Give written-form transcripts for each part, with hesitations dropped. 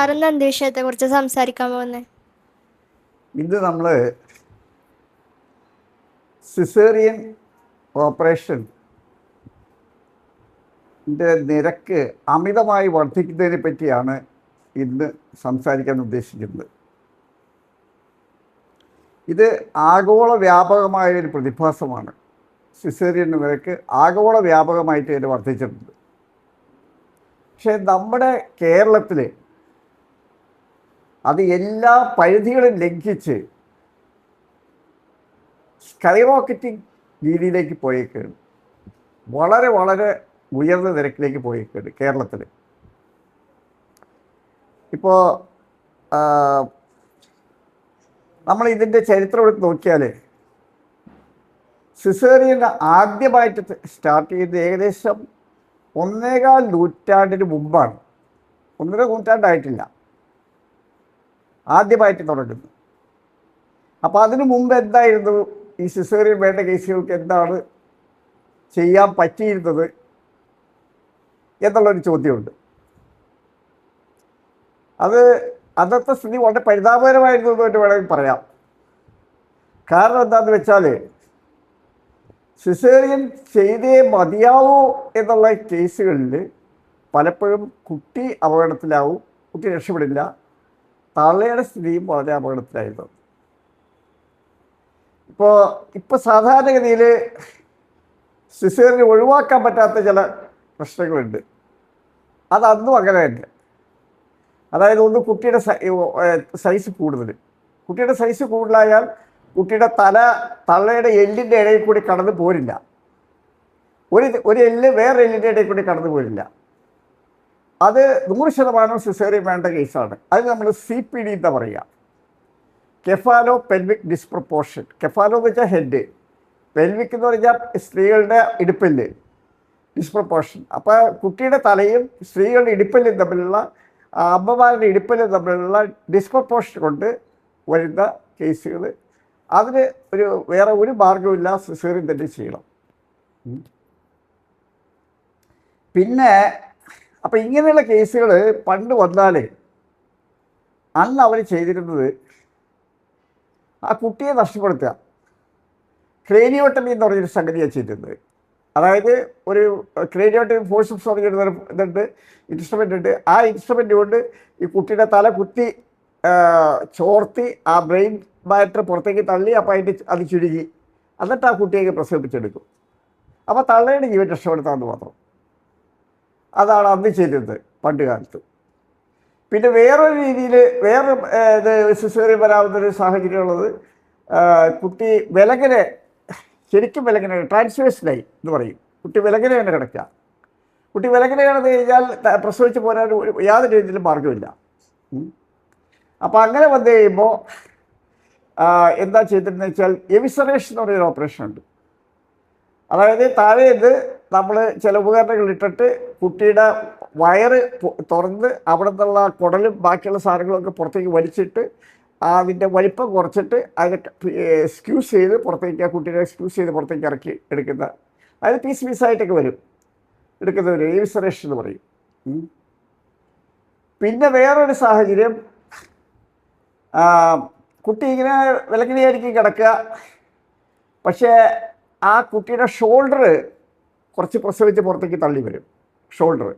സാറിന് എന്ത് വിഷയത്തെ കുറിച്ച് സംസാരിക്കാൻ പോകുന്നത്? ഇത് നമ്മൾ സിസേറിയൻ ഓപ്പറേഷൻ നിരക്ക് അമിതമായി വർദ്ധിക്കുന്നതിനെ പറ്റിയാണ് ഇന്ന് സംസാരിക്കാൻ ഉദ്ദേശിക്കുന്നത്. ഇത് ആഗോള വ്യാപകമായ ഒരു പ്രതിഭാസമാണ്. സിസേറിയൻ നിരക്ക് ആഗോള വ്യാപകമായിട്ട് ഇത് വർദ്ധിച്ചിട്ടുണ്ട്. പക്ഷേ നമ്മുടെ കേരളത്തിൽ അത് എല്ലാ പരിധികളും ലംഘിച്ച് സ്കൈ റോക്കറ്റിംഗ് രീതിയിലേക്ക് പോയേക്കാണ്. വളരെ വളരെ ഉയർന്ന നിരക്കിലേക്ക് പോയേക്കാണ് കേരളത്തിൽ. ഇപ്പോൾ നമ്മൾ ഇതിൻ്റെ ചരിത്രം എടുത്ത് നോക്കിയാൽ സിസേറിയൻ ആദ്യമായിട്ട് സ്റ്റാർട്ട് ചെയ്ത് ഏകദേശം 1.25 നൂറ്റാണ്ടിന് മുമ്പാണ്. 1.5 നൂറ്റാണ്ടായിട്ടില്ല ആദ്യമായിട്ട് തുടങ്ങുന്നത്. അപ്പോൾ അതിനു മുമ്പ് എന്തായിരുന്നു ഈ സിസേറിയൻ വേണ്ട കേസുകൾക്ക് എന്താണ് ചെയ്യാൻ പറ്റിയിരുന്നത് എന്നുള്ളൊരു ചോദ്യമുണ്ട്. അത് അന്നത്തെ സ്ഥിതി വളരെ പരിതാപകരമായിരുന്നു എന്ന് വേണമെങ്കിൽ പറയാം. കാരണം എന്താണെന്ന് വെച്ചാൽ സിസേറിയൻ ചെയ്തേ മതിയാവൂ എന്നുള്ള കേസുകളിൽ പലപ്പോഴും കുട്ടി അപകടത്തിലാവും, കുട്ടി രക്ഷപ്പെടില്ല. തള്ളയുടെ സ്ഥിതിയും വളരെ അപകടത്തിലായിരുന്നു. ഇപ്പോൾ സാധാരണഗതിയിൽ സിസേറിയൻ ഒഴിവാക്കാൻ പറ്റാത്ത ചില പ്രശ്നങ്ങളുണ്ട്. അത് അന്നും അങ്ങനെ തന്നെ. അതായത് ഒന്ന് കുട്ടിയുടെ സൈസ് കൂടുതൽ. കുട്ടിയുടെ സൈസ് കൂടുതലായാൽ കുട്ടിയുടെ തള്ളയുടെ എല്ലിൻ്റെ ഇടയിൽ കൂടി കടന്നു പോരില്ല. ഒരു എല്ല് വേറെ എല്ലിൻ്റെ ഇടയിൽ കൂടി കടന്നു പോരില്ല. അത് 100% സിസേറിയൻ വേണ്ട കേസാണ്. അത് നമ്മൾ CPD എന്താ പറയുക, കെഫാലോ പെൽവിക് ഡിസ്പ്രപ്പോർഷൻ. കെഫാലോ എന്ന് വെച്ചാൽ ഹെഡ്, പെൽവിക് എന്ന് പറഞ്ഞാൽ സ്ത്രീകളുടെ ഇടുപ്പല്ല്, ഡിസ്പ്രപ്പോർഷൻ. അപ്പോൾ കുട്ടിയുടെ തലയും സ്ത്രീകളുടെ ഇടുപ്പല്ലും തമ്മിലുള്ള, അമ്മമാരുടെ ഇടുപ്പല്ലും തമ്മിലുള്ള ഡിസ്പ്രപ്പോർഷൻ കൊണ്ട് വരുന്ന കേസുകൾ, അതിന് വേറെ ഒരു മാർഗവുമില്ല, സിസേറിയൻ തന്നെ ചെയ്യണം. പിന്നെ അപ്പം ഇങ്ങനെയുള്ള കേസുകൾ പണ്ട് വന്നാൽ അന്ന് അവർ ചെയ്തിരുന്നത് ആ കുട്ടിയെ നഷ്ടപ്പെടുത്തുക. ക്രേനിയോട്ടമി എന്ന് പറഞ്ഞൊരു സംഗതിയാണ് ചെയ്തിരുന്നത്. അതായത് ഒരു ക്രേനിയോട്ടമി ഫോഴ്സപ്സ് പറഞ്ഞൊരു ഇതുണ്ട്, ഇൻസ്ട്രുമെൻ്റ് ഉണ്ട്. ആ ഇൻസ്ട്രുമെൻ്റ് കൊണ്ട് ഈ കുട്ടിയുടെ തല കുത്തി ചോർത്തി ആ ബ്രെയിൻ മാറ്റർ പുറത്തേക്ക് തള്ളി, അപ്പോൾ അത് ചുരുങ്ങി, എന്നിട്ട് ആ കുട്ടിയെ പ്രസവിപ്പിച്ചെടുക്കും. അപ്പോൾ തള്ളയുടെ ജീവൻ രക്ഷപ്പെടുത്താമെന്ന് മാത്രം. അതാണ് അന്ന് ചെയ്തിരുന്നത് പണ്ട് കാലത്ത്. പിന്നെ വേറൊരു രീതിയിൽ സിസേറിയൻ വരാവുന്നൊരു സാഹചര്യമുള്ളത്, കുട്ടി വിലങ്ങനെ, ശരിക്കും വിലങ്ങനെ, ട്രാൻസ്വേഴ്സിലായി എന്ന് പറയും. കുട്ടി വിലങ്ങനെ തന്നെ കിടക്കുക. കുട്ടി വിലങ്ങനെ കിടന്നു കഴിഞ്ഞാൽ പ്രസവിച്ച് പോരാൻ യാതൊരു രീതിയിലും മാർഗമില്ല. അപ്പോൾ അങ്ങനെ വന്നു കഴിയുമ്പോൾ എന്താ ചെയ്തിരുന്നത് വെച്ചാൽ എവിസറേഷൻ എന്ന് പറയുന്ന ഓപ്പറേഷൻ ഉണ്ട്. അതായത് താഴേന്ന് നമ്മൾ ചില ഉപകരണങ്ങൾ ഇട്ടിട്ട് കുട്ടിയുടെ വയറ് തുറന്ന് അവിടെ നിന്നുള്ള കുടലും ബാക്കിയുള്ള സാധനങ്ങളൊക്കെ പുറത്തേക്ക് വലിച്ചിട്ട് അതിൻ്റെ വലിപ്പം കുറച്ചിട്ട് അതിനെ സ്ക്യൂസ് ചെയ്ത് പുറത്തേക്ക്, ആ കുട്ടീനെ സ്ക്യൂസ് ചെയ്ത് പുറത്തേക്ക് ഇറക്കി എടുക്കുന്ന, അതായത് പീസായിട്ടൊക്കെ വരും എടുക്കുന്ന ഒരു എവിസറേഷൻ എന്ന് പറയും. പിന്നെ വേറൊരു സാഹചര്യം, കുട്ടി ഇങ്ങനെ വിലങ്ങിനെയായിരിക്കും കിടക്കുക, പക്ഷേ ആ കുട്ടിയുടെ ഷോൾഡർ കുറച്ച് പ്രസവിച്ച് പുറത്തേക്ക് തള്ളി വരും. ഷോൾഡർ,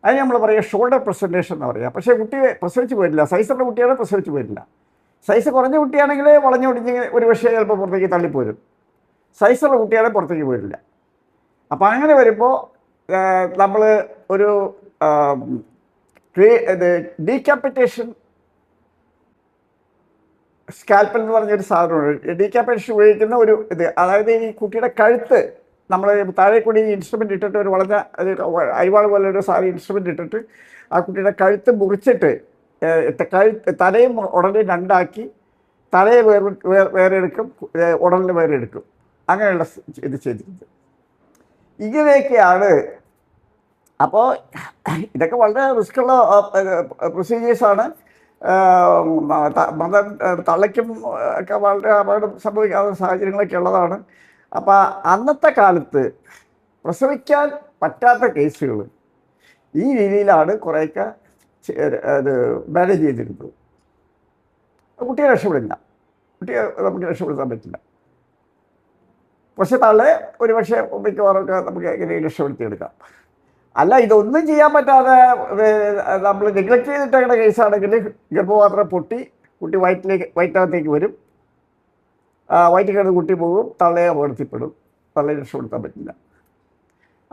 അത് നമ്മൾ പറയുക ഷോൾഡർ പ്രസൻറ്റേഷൻ എന്ന് പറയുക. പക്ഷേ കുട്ടി പ്രസവിച്ച് പോരില്ല. സൈസുള്ള കുട്ടിയാണ് പ്രസവിച്ച് പോരില്ല. സൈസ് കുറഞ്ഞ കുട്ടിയാണെങ്കിൽ വളഞ്ഞൊടിഞ്ഞ് ഒരു പക്ഷേ ചിലപ്പോൾ പുറത്തേക്ക് തള്ളിപ്പോരും. സൈസുള്ള കുട്ടിയാണെങ്കിൽ പുറത്തേക്ക് പോരില്ല. അപ്പോൾ അങ്ങനെ വരുമ്പോൾ നമ്മൾ ഒരു ഡീക്യാപിറ്റേഷൻ സ്കാൽപ്പൽ എന്ന് പറഞ്ഞൊരു സാധനമുണ്ട്. ഡീക്യാപിറ്റേഷൻ ഉപയോഗിക്കുന്ന ഒരു ഇത്, അതായത് ഈ കുട്ടിയുടെ കഴുത്ത് നമ്മൾ താഴെ കൂടി ഇൻസ്ട്രുമെൻ്റ് ഇട്ടിട്ട്, ഒരു വളഞ്ഞ അരിവാൾ പോലെ ഒരു ഇൻസ്ട്രുമെൻ്റ് ഇട്ടിട്ട് ആ കുട്ടിയുടെ കഴുത്ത് മുറിച്ചിട്ട് തലയും ഉടനെ രണ്ടാക്കി, തലയെ വേറെ എടുക്കും, ഉടലിന് വേറെ എടുക്കും. അങ്ങനെയുള്ള ഇത് ചെയ്തിട്ടുണ്ട്. ഇങ്ങനെയൊക്കെയാണ്. അപ്പോൾ ഇതൊക്കെ വളരെ റിസ്ക്കുള്ള പ്രൊസീജിയേഴ്സാണ്. തള്ളയ്ക്കും ഒക്കെ വളരെ അപകടം സംഭവിക്കാവുന്ന സാഹചര്യങ്ങളൊക്കെ ഉള്ളതാണ്. അപ്പോൾ അന്നത്തെ കാലത്ത് പ്രസവിക്കാൻ പറ്റാത്ത കേസുകൾ ഈ രീതിയിലാണ് കുറേയൊക്കെ അത് മാനേജ് ചെയ്തിരുന്നത്. കുട്ടിയെ രക്ഷപ്പെടില്ല, കുട്ടിയെ നമുക്ക് രക്ഷപ്പെടുത്താൻ പറ്റില്ല. പക്ഷെ തള്ളെ ഒരു പക്ഷേ മിക്കവാറൊക്കെ നമുക്ക് എങ്ങനെ രക്ഷപ്പെടുത്തിയെടുക്കാം. അല്ല, ഇതൊന്നും ചെയ്യാൻ പറ്റാതെ നമ്മൾ നെഗ്ലക്ട് ചെയ്തിട്ടേക്കുന്ന കേസാണെങ്കിൽ ഗർഭപാത്രം പൊട്ടി കുട്ടി വയറ്റിനകത്തേക്ക് വരും, വയറ്റിൽ കിടന്ന് കുട്ടി പോകും, തള്ളയെ അപകടത്തിൽപ്പെടും, തള്ളയെ രക്ഷപ്പെടുത്താൻ പറ്റില്ല.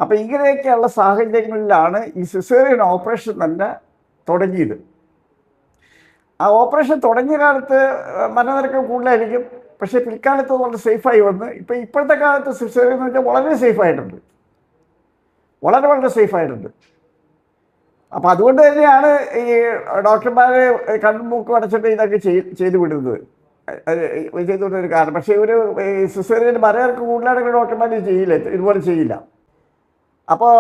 അപ്പം ഇങ്ങനെയൊക്കെയുള്ള സാഹചര്യങ്ങളിലാണ് ഈ സിസേറിയൻ ഓപ്പറേഷൻ തന്നെ തുടങ്ങിയത്. ആ ഓപ്പറേഷൻ തുടങ്ങിയ കാലത്ത് മരണനിരക്ക് കൂടുതലായിരിക്കും, പക്ഷേ പിൽക്കാലത്ത് വളരെ സേഫായി വന്ന് ഇപ്പോഴത്തെ കാലത്ത് സിസേറിയൻ എന്ന് വെച്ചാൽ വളരെ സേഫായിട്ടുണ്ട്, വളരെ വളരെ സേഫായിട്ടുണ്ട്. അപ്പോൾ അതുകൊണ്ട് തന്നെയാണ് ഈ ഡോക്ടർമാർ കൺമൂക്ക് അടച്ചിട്ട് ഇതൊക്കെ ചെയ്തു വിടുന്നത്, ചെയ്തുകൊണ്ടൊരു കാരണം. പക്ഷേ ഒരു സിസേറിയൻ മരണനിരക്ക് കൂടുതലാണെങ്കിൽ ഡോക്ടർമാർ ചെയ്യില്ല, ഇതുപോലെ ചെയ്യില്ല. അപ്പോൾ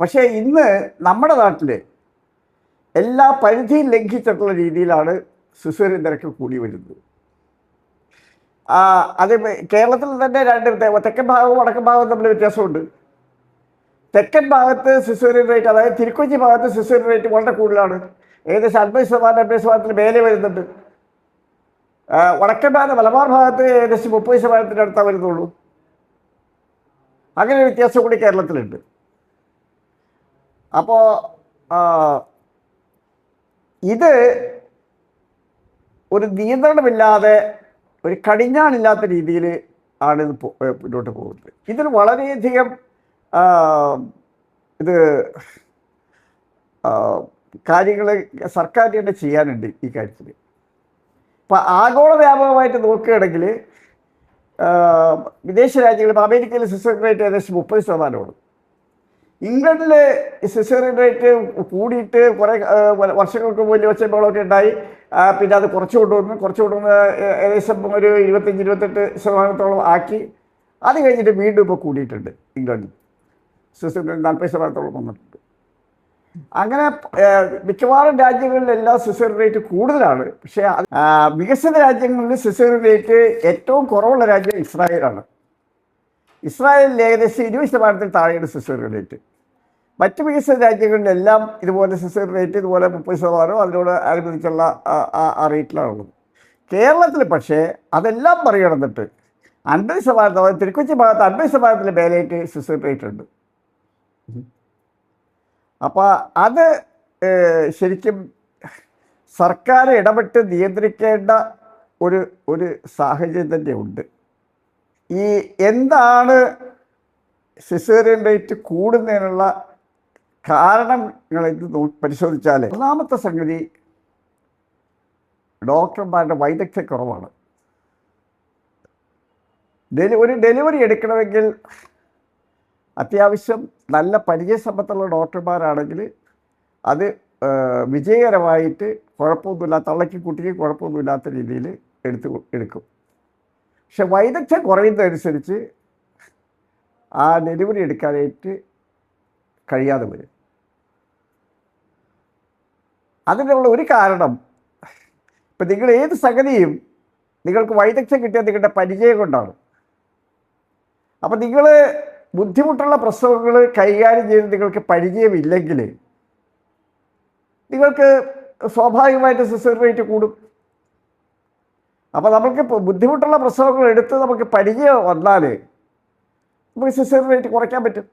പക്ഷേ ഇന്ന് നമ്മുടെ നാട്ടിൽ എല്ലാ പരിധിയും ലംഘിച്ചിട്ടുള്ള രീതിയിലാണ് സിസേറിയൻ നിരക്ക് കൂടി വരുന്നത്. അത് കേരളത്തിൽ തന്നെ രണ്ട് തെക്കൻ ഭാഗവും വടക്കൻ ഭാഗവും തമ്മിൽ വ്യത്യാസമുണ്ട്. തെക്കൻ ഭാഗത്ത് സിസേറിയൻ റേറ്റ്, അതായത് തിരുക്കൊച്ചി ഭാഗത്ത് സിസേറിയൻ റേറ്റ് വളരെ കൂടുതലാണ്, ഏകദേശം 50% മേലെ വരുന്നുണ്ട്. വടക്കൻ ഭാഗത്ത് മലബാർ ഭാഗത്ത് ഏകദേശം 30% അടുത്താ വരുന്നുള്ളൂ. അങ്ങനെ വ്യത്യാസം കൂടി കേരളത്തിലുണ്ട്. അപ്പോൾ ഇത് ഒരു നിയന്ത്രണമില്ലാതെ, ഒരു കടിഞ്ഞാണില്ലാത്ത രീതിയിൽ ആണ് ഇത് മുന്നോട്ട് പോകുന്നത്. ഇതിൽ വളരെയധികം ഇത് കാര്യങ്ങൾ സർക്കാർ തന്നെ ചെയ്യാനുണ്ട് ഈ കാര്യത്തിൽ. ഇപ്പം ആഗോള വ്യാപകമായിട്ട് നോക്കുകയാണെങ്കിൽ വിദേശ രാജ്യങ്ങൾ, ഇപ്പോൾ അമേരിക്കയിൽ സിസേറിയൻ റേറ്റ് ഏകദേശം 30%. ഇംഗ്ലണ്ടിൽ സിസേറിയൻ റേറ്റ് കൂടിയിട്ട് കുറേ വർഷങ്ങൾക്ക് വലിയ ഒച്ചപ്പാടൊക്കെ ഉണ്ടായി. പിന്നെ അത് കുറച്ച് കൊണ്ടുവന്ന് ഏകദേശം ഒരു 25-28% ആക്കി. അത് കഴിഞ്ഞിട്ട് വീണ്ടും ഇപ്പോൾ കൂടിയിട്ടുണ്ട്. ഇംഗ്ലണ്ടിൽ സിസേറിയൻ 40% വന്നിട്ടുണ്ട്. അങ്ങനെ മിക്കവാറും രാജ്യങ്ങളിലെല്ലാം സിസേറിയൻ റേറ്റ് കൂടുതലാണ്. പക്ഷേ വികസിത രാജ്യങ്ങളിൽ സിസേറിയൻ റേറ്റ് ഏറ്റവും കുറവുള്ള രാജ്യം ഇസ്രായേലാണ്. ഇസ്രായേലിൽ ഏകദേശം 20% താഴെയാണ് സിസേറിയൻ റേറ്റ്. മറ്റ് വികസിത രാജ്യങ്ങളിലെല്ലാം ഇതുപോലെ സിസേറിയൻ റേറ്റ് ഇതുപോലെ 30% അതിനോട് അനുബന്ധിച്ചുള്ള ആ റേറ്റിലാണുള്ളത്. കേരളത്തിൽ പക്ഷേ അതെല്ലാം മറികടന്നിട്ട് 50%, തിരുക്കൊച്ചി ഭാഗത്ത് 50% മേലേറ്റ് സിസേറിയൻ റേറ്റ് ഉണ്ട്. അപ്പോൾ അത് ശരിക്കും സർക്കാർ ഇടപെട്ട് നിയന്ത്രിക്കേണ്ട ഒരു സാഹചര്യം തന്നെ ഉണ്ട്. ഈ എന്താണ് സിസേറിയൻ റേറ്റ് കൂടുന്നതിനുള്ള കാരണങ്ങൾ ഇത് പരിശോധിച്ചാൽ ഒന്നാമത്തെ സംഗതി ഡോക്ടർമാരുടെ വൈദഗ്ധ്യക്കുറവാണ്. ഒരു ഡെലിവറി എടുക്കണമെങ്കിൽ അത്യാവശ്യം നല്ല പരിചയസമ്പത്തുള്ള ഡോക്ടർമാരാണെങ്കിൽ അത് വിജയകരമായിട്ട് കുഴപ്പമൊന്നുമില്ല, തള്ളയ്ക്ക് കുട്ടിക്ക് കുഴപ്പമൊന്നുമില്ലാത്ത രീതിയിൽ എടുക്കും. പക്ഷെ വൈദഗ്ധ്യം കുറയുന്നതനുസരിച്ച് ആ ഡെലിവറി എടുക്കാനായിട്ട് കഴിയാതെ വരും. അതിനുള്ള ഒരു കാരണം, ഇപ്പം നിങ്ങൾ ഏത് സംഗതിയും നിങ്ങൾക്ക് വൈദഗ്ധ്യം കിട്ടിയാൽ നിങ്ങളുടെ പരിചയം കൊണ്ടാണ്. അപ്പം നിങ്ങൾ ബുദ്ധിമുട്ടുള്ള പ്രസവങ്ങൾ കൈകാര്യം ചെയ്ത് നിങ്ങൾക്ക് പരിചയമില്ലെങ്കിൽ നിങ്ങൾക്ക് സ്വാഭാവികമായിട്ട് സിസേറിയൻ റേറ്റ് കൂടും. അപ്പോൾ നമുക്ക് ബുദ്ധിമുട്ടുള്ള പ്രസവങ്ങൾ എടുത്ത് നമുക്ക് പരിചയം വന്നാൽ നമുക്ക് സിസേറിയൻ റേറ്റ് കുറയ്ക്കാൻ പറ്റും.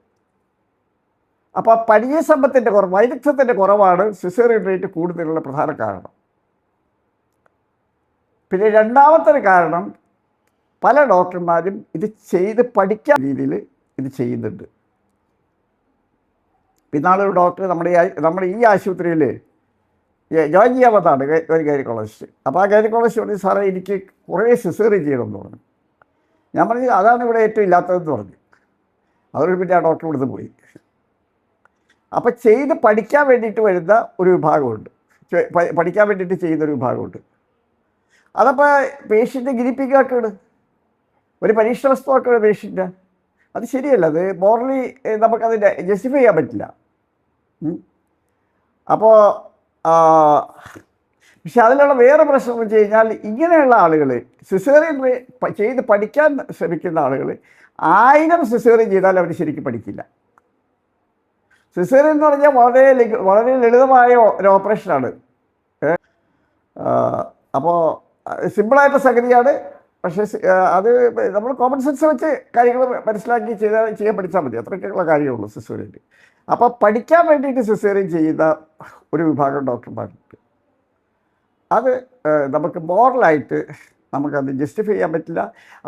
അപ്പോൾ ആ പരിചയസമ്പത്തിൻ്റെ കുറവ്, വൈദഗ്ധ്യത്തിൻ്റെ കുറവാണ് സിസേറിയൻ റേറ്റ് കൂടുതലുള്ള പ്രധാന കാരണം. പിന്നെ രണ്ടാമത്തെ ഒരു കാരണം, പല ഡോക്ടർമാരും ഇത് ചെയ്ത് പഠിക്കാൻ രീതിയിൽ ഇത് ചെയ്യുന്നുണ്ട്. പിന്നാളൊരു ഡോക്ടർ നമ്മുടെ ഈ ആശുപത്രിയിൽ ജോയിൻ ചെയ്യാൻ വന്നതാണ്, ഒരു ഗൈനക്കോളജിസ്റ്റ്. അപ്പോൾ ആ ഗൈനക്കോളജിസ്റ്റ് പറഞ്ഞു, സാറേ എനിക്ക് കുറേ സിസേറിയൻ ചെയ്യണമെന്ന് പറഞ്ഞു. ഞാൻ പറഞ്ഞു അതാണ് ഇവിടെ ഏറ്റവും ഇല്ലാത്തതെന്ന് പറഞ്ഞു. അവർ പിന്നെ ആ ഡോക്ടർ ഇവിടുന്ന് പോയി. അപ്പോൾ ചെയ്ത് പഠിക്കാൻ വേണ്ടിയിട്ട് വരുന്ന ഒരു വിഭാഗമുണ്ട്, പഠിക്കാൻ വേണ്ടിയിട്ട് ചെയ്യുന്നൊരു വിഭാഗമുണ്ട്. അതപ്പോൾ പേഷ്യൻ്റ് ഗിരിപ്പിക്കാക്കാണ്, ഒരു പരീക്ഷണ വസ്തുവാക്കാണ് പേഷ്യൻ്റ്. അത് ശരിയല്ല, അത് മോറലി നമുക്കത് ജസ്റ്റിഫൈ ചെയ്യാൻ പറ്റില്ല. അപ്പോൾ പക്ഷെ അതിലുള്ള വേറെ പ്രശ്നം എന്ന് വെച്ച് കഴിഞ്ഞാൽ, ഇങ്ങനെയുള്ള ആളുകൾ സിസേറിയൻ ചെയ്ത് പഠിക്കാൻ ശ്രമിക്കുന്ന ആളുകൾ 1000 സിസേറിയൻ ചെയ്താൽ അവർ ശരിക്കും പഠിക്കില്ല. സിസേറിയൻ എന്ന് പറഞ്ഞാൽ വളരെ ലളിതമായ ഒരു ഓപ്പറേഷനാണ്. അപ്പോൾ സിമ്പിളായിട്ട് സംഗതിയാണ്. പക്ഷേ അത് നമ്മൾ കോമൺ സെൻസ് വെച്ച് കാര്യങ്ങൾ മനസ്സിലാക്കി ചെയ്യാൻ പഠിച്ചാൽ മതി. അത്രയ്ക്കുള്ള കാര്യമുള്ളൂ സിസേറിയൻ. അപ്പോൾ പഠിക്കാൻ വേണ്ടിയിട്ട് സിസേറിയൻ ചെയ്യുന്ന ഒരു വിഭാഗം ഡോക്ടർമാരുണ്ട്. അത് നമുക്ക് മോറലായിട്ട് നമുക്കത് ജസ്റ്റിഫൈ ചെയ്യാൻ പറ്റില്ല.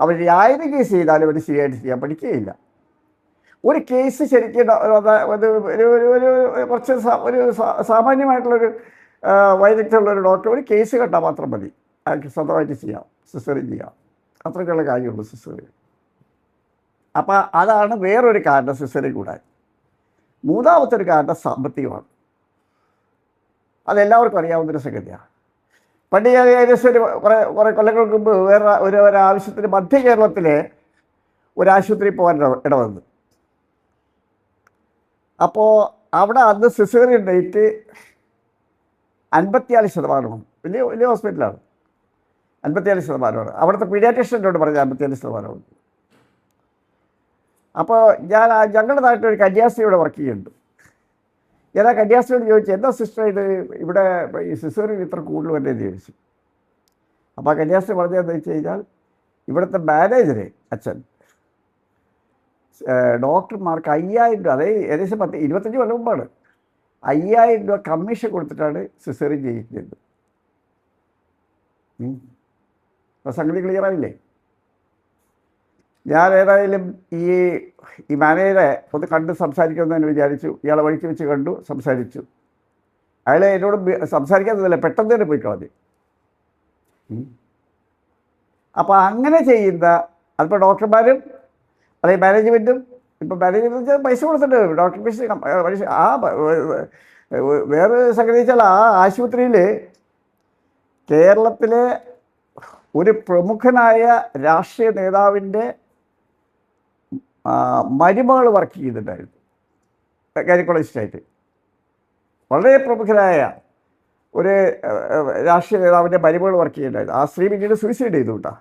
അവർ ആയിരം കേസ് ചെയ്താലും അവർ ശരിയായിട്ട് ചെയ്യാൻ പഠിക്കുകയില്ല. ഒരു കേസ് ശരിക്കും കുറച്ച് ഒരു സാമാന്യമായിട്ടുള്ളൊരു വൈദഗ്ധ്യമുള്ളൊരു ഡോക്ടർ ഒരു കേസ് കണ്ടാൽ മാത്രം മതി. അയാൾക്ക് സ്വന്തമായിട്ട് ചെയ്യാം, സിസേറിയൻ ചെയ്യാം. അത്രയ്ക്കുള്ള കാര്യമുള്ളൂ സിസേറിയൻ. അപ്പോൾ അതാണ് വേറൊരു കാരണം സിസേറിയൻ കൂടാൻ. മൂന്നാമത്തെ ഒരു കാരണം സാമ്പത്തികമാണ്. അതെല്ലാവർക്കും അറിയാവുന്നൊരു സംഗതിയാണ്. പണ്ട് ഞാൻ ഏകദേശം കുറേ കൊല്ലങ്ങൾക്ക് മുമ്പ് വേറെ ആവശ്യത്തിന് മധ്യ കേരളത്തിലെ ഒരാശുപത്രി പോകാൻ ഇടവന്നു. അപ്പോൾ അവിടെ അന്ന് സിസേറിയൻ റേറ്റ് 54%. വലിയ ഹോസ്പിറ്റലാണ്. 54%. അവിടുത്തെ പീഡിയാട്രീഷ്യനോട് പറഞ്ഞ 54%. അപ്പോൾ ഞങ്ങളുടെ നാട്ടിൽ ഒരു കന്യാസ്ത്രീയോട് വർക്ക് ചെയ്യുന്നുണ്ട്. ഞാൻ ആ കന്യാസ്ത്രീയോട് ചോദിച്ചു, എന്താ സിസ്റ്റർ ഇത് ഇവിടെ ഈ സിസേറിയൻ ഇത്ര കൂടുതൽ വരെ എന്ന് ചോദിച്ചു. അപ്പോൾ ആ കന്യാസ്ത്രീ പറഞ്ഞതെന്ന് വെച്ച് കഴിഞ്ഞാൽ ഇവിടുത്തെ മാനേജറെ അച്ഛൻ ഡോക്ടർമാർക്ക് 5000 രൂപ, അതായത് ഏകദേശം 25 കൊല്ലം മുമ്പാണ്, 5000 രൂപ കമ്മീഷൻ കൊടുത്തിട്ടാണ് സിസേറിയൻ ചെയ്യിക്കുന്നത്. അപ്പോൾ സംഗതി ക്ലിയറായില്ലേ? ഞാൻ ഏതായാലും ഈ മാനേജറെ ഒന്ന് കണ്ട് സംസാരിക്കുമെന്ന് വിചാരിച്ചു. ഇയാളെ വഴിക്ക് വെച്ച് കണ്ടു, സംസാരിച്ചു. അയാൾ എന്നോട് സംസാരിക്കാത്തതല്ല, പെട്ടെന്ന് തന്നെ പോയി കളഞ്ഞു. അപ്പോൾ അങ്ങനെ ചെയ്യുന്ന അതിപ്പോൾ ഡോക്ടർമാരും അല്ലെങ്കിൽ മാനേജ്മെൻറ്റും, ഇപ്പോൾ മാനേജ്മെൻറ്റ് പൈസ കൊടുത്തിട്ടുണ്ട് ഡോക്ടർ പൈസ. വേറെ സംഗതി വെച്ചാൽ ആ ആശുപത്രിയിൽ കേരളത്തിലെ ഒരു പ്രമുഖനായ രാഷ്ട്രീയ നേതാവിൻ്റെ മരുമകൾ വർക്ക് ചെയ്തിട്ടുണ്ടായിരുന്നു, ഗൈനക്കോളജിസ്റ്റായിട്ട്. വളരെ പ്രമുഖനായ ഒരു രാഷ്ട്രീയ നേതാവിൻ്റെ മരുമകൾ വർക്ക് ചെയ്യുന്നുണ്ടായിരുന്നു. ആ സ്ത്രീ പിന്നീട് സൂയിസൈഡ് ചെയ്തു കേട്ടോ.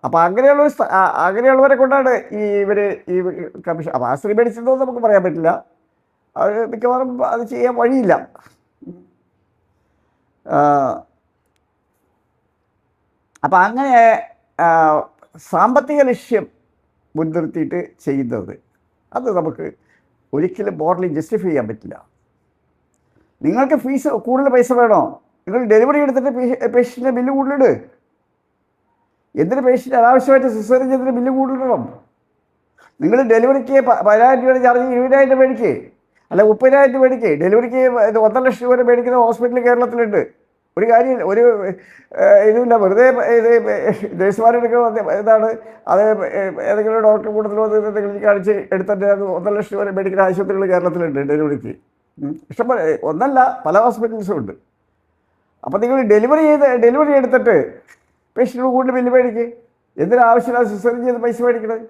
അപ്പോൾ അങ്ങനെയുള്ളവരെ കൊണ്ടാണ് ഇവർ ഈ കമ്മീഷൻ. അപ്പോൾ ആ സ്ത്രീ മേടിച്ചതോ നമുക്ക് പറയാൻ പറ്റില്ല. അത് മിക്കവാറും അത് ചെയ്യാൻ വഴിയില്ല. അപ്പം അങ്ങനെ സാമ്പത്തിക ലക്ഷ്യം മുൻനിർത്തിയിട്ട് ചെയ്യുന്നത് അത് നമുക്ക് ഒരിക്കലും മോറലി ജസ്റ്റിഫൈ ചെയ്യാൻ പറ്റില്ല. നിങ്ങൾക്ക് ഫീസ് കൂടുതൽ പൈസ വേണോ? നിങ്ങൾ ഡെലിവറി എടുത്തിട്ട് പേഷ്യൻ്റെ ബില്ല് കൂടുതലിട്. എന്തിന് പേഷ്യൻ്റ് അനാവശ്യമായിട്ട് സിസേറിയൻ ചെയ്തിട്ട് ബില്ല് കൂടുതലിടണം? നിങ്ങൾ ഡെലിവറിക്ക് 10,000 രൂപയുടെ ചാർജ് 20,000 രൂപ മേടിക്കേ, അല്ല 30,000 രൂപ മേടിക്കേ. ഡെലിവറിക്ക് 1,50,000 രൂപ വരെ മേടിക്കുന്ന ഹോസ്പിറ്റൽ കേരളത്തിലുണ്ട്. ഒരു കാര്യം ഒരു ഇതുമില്ല. വെറുതെ നഴ്സുമാരെടുക്കുന്ന ഇതാണ്. അത് ഏതെങ്കിലും ഡോക്ടർ കൂടുതൽ എന്തെങ്കിലും കാണിച്ച് എടുത്തിട്ട് 1,50,000 രൂപ വരെ മേടിക്കുന്ന ആശുപത്രികൾ കേരളത്തിലുണ്ട് ഡെലിവറിക്ക്. ഇഷ്ടംപോലെ, ഒന്നല്ല പല ഹോസ്പിറ്റൽസും ഉണ്ട്. അപ്പോൾ നിങ്ങൾ ഡെലിവറി എടുത്തിട്ട് പേഷ്യൻ്റ് കൂടുതൽ ബില്ല് മേടിക്കുക. എന്തിനാവശ്യമില്ല സിസേറിയൻ ചെയ്ത് പൈസ മേടിക്കണത്?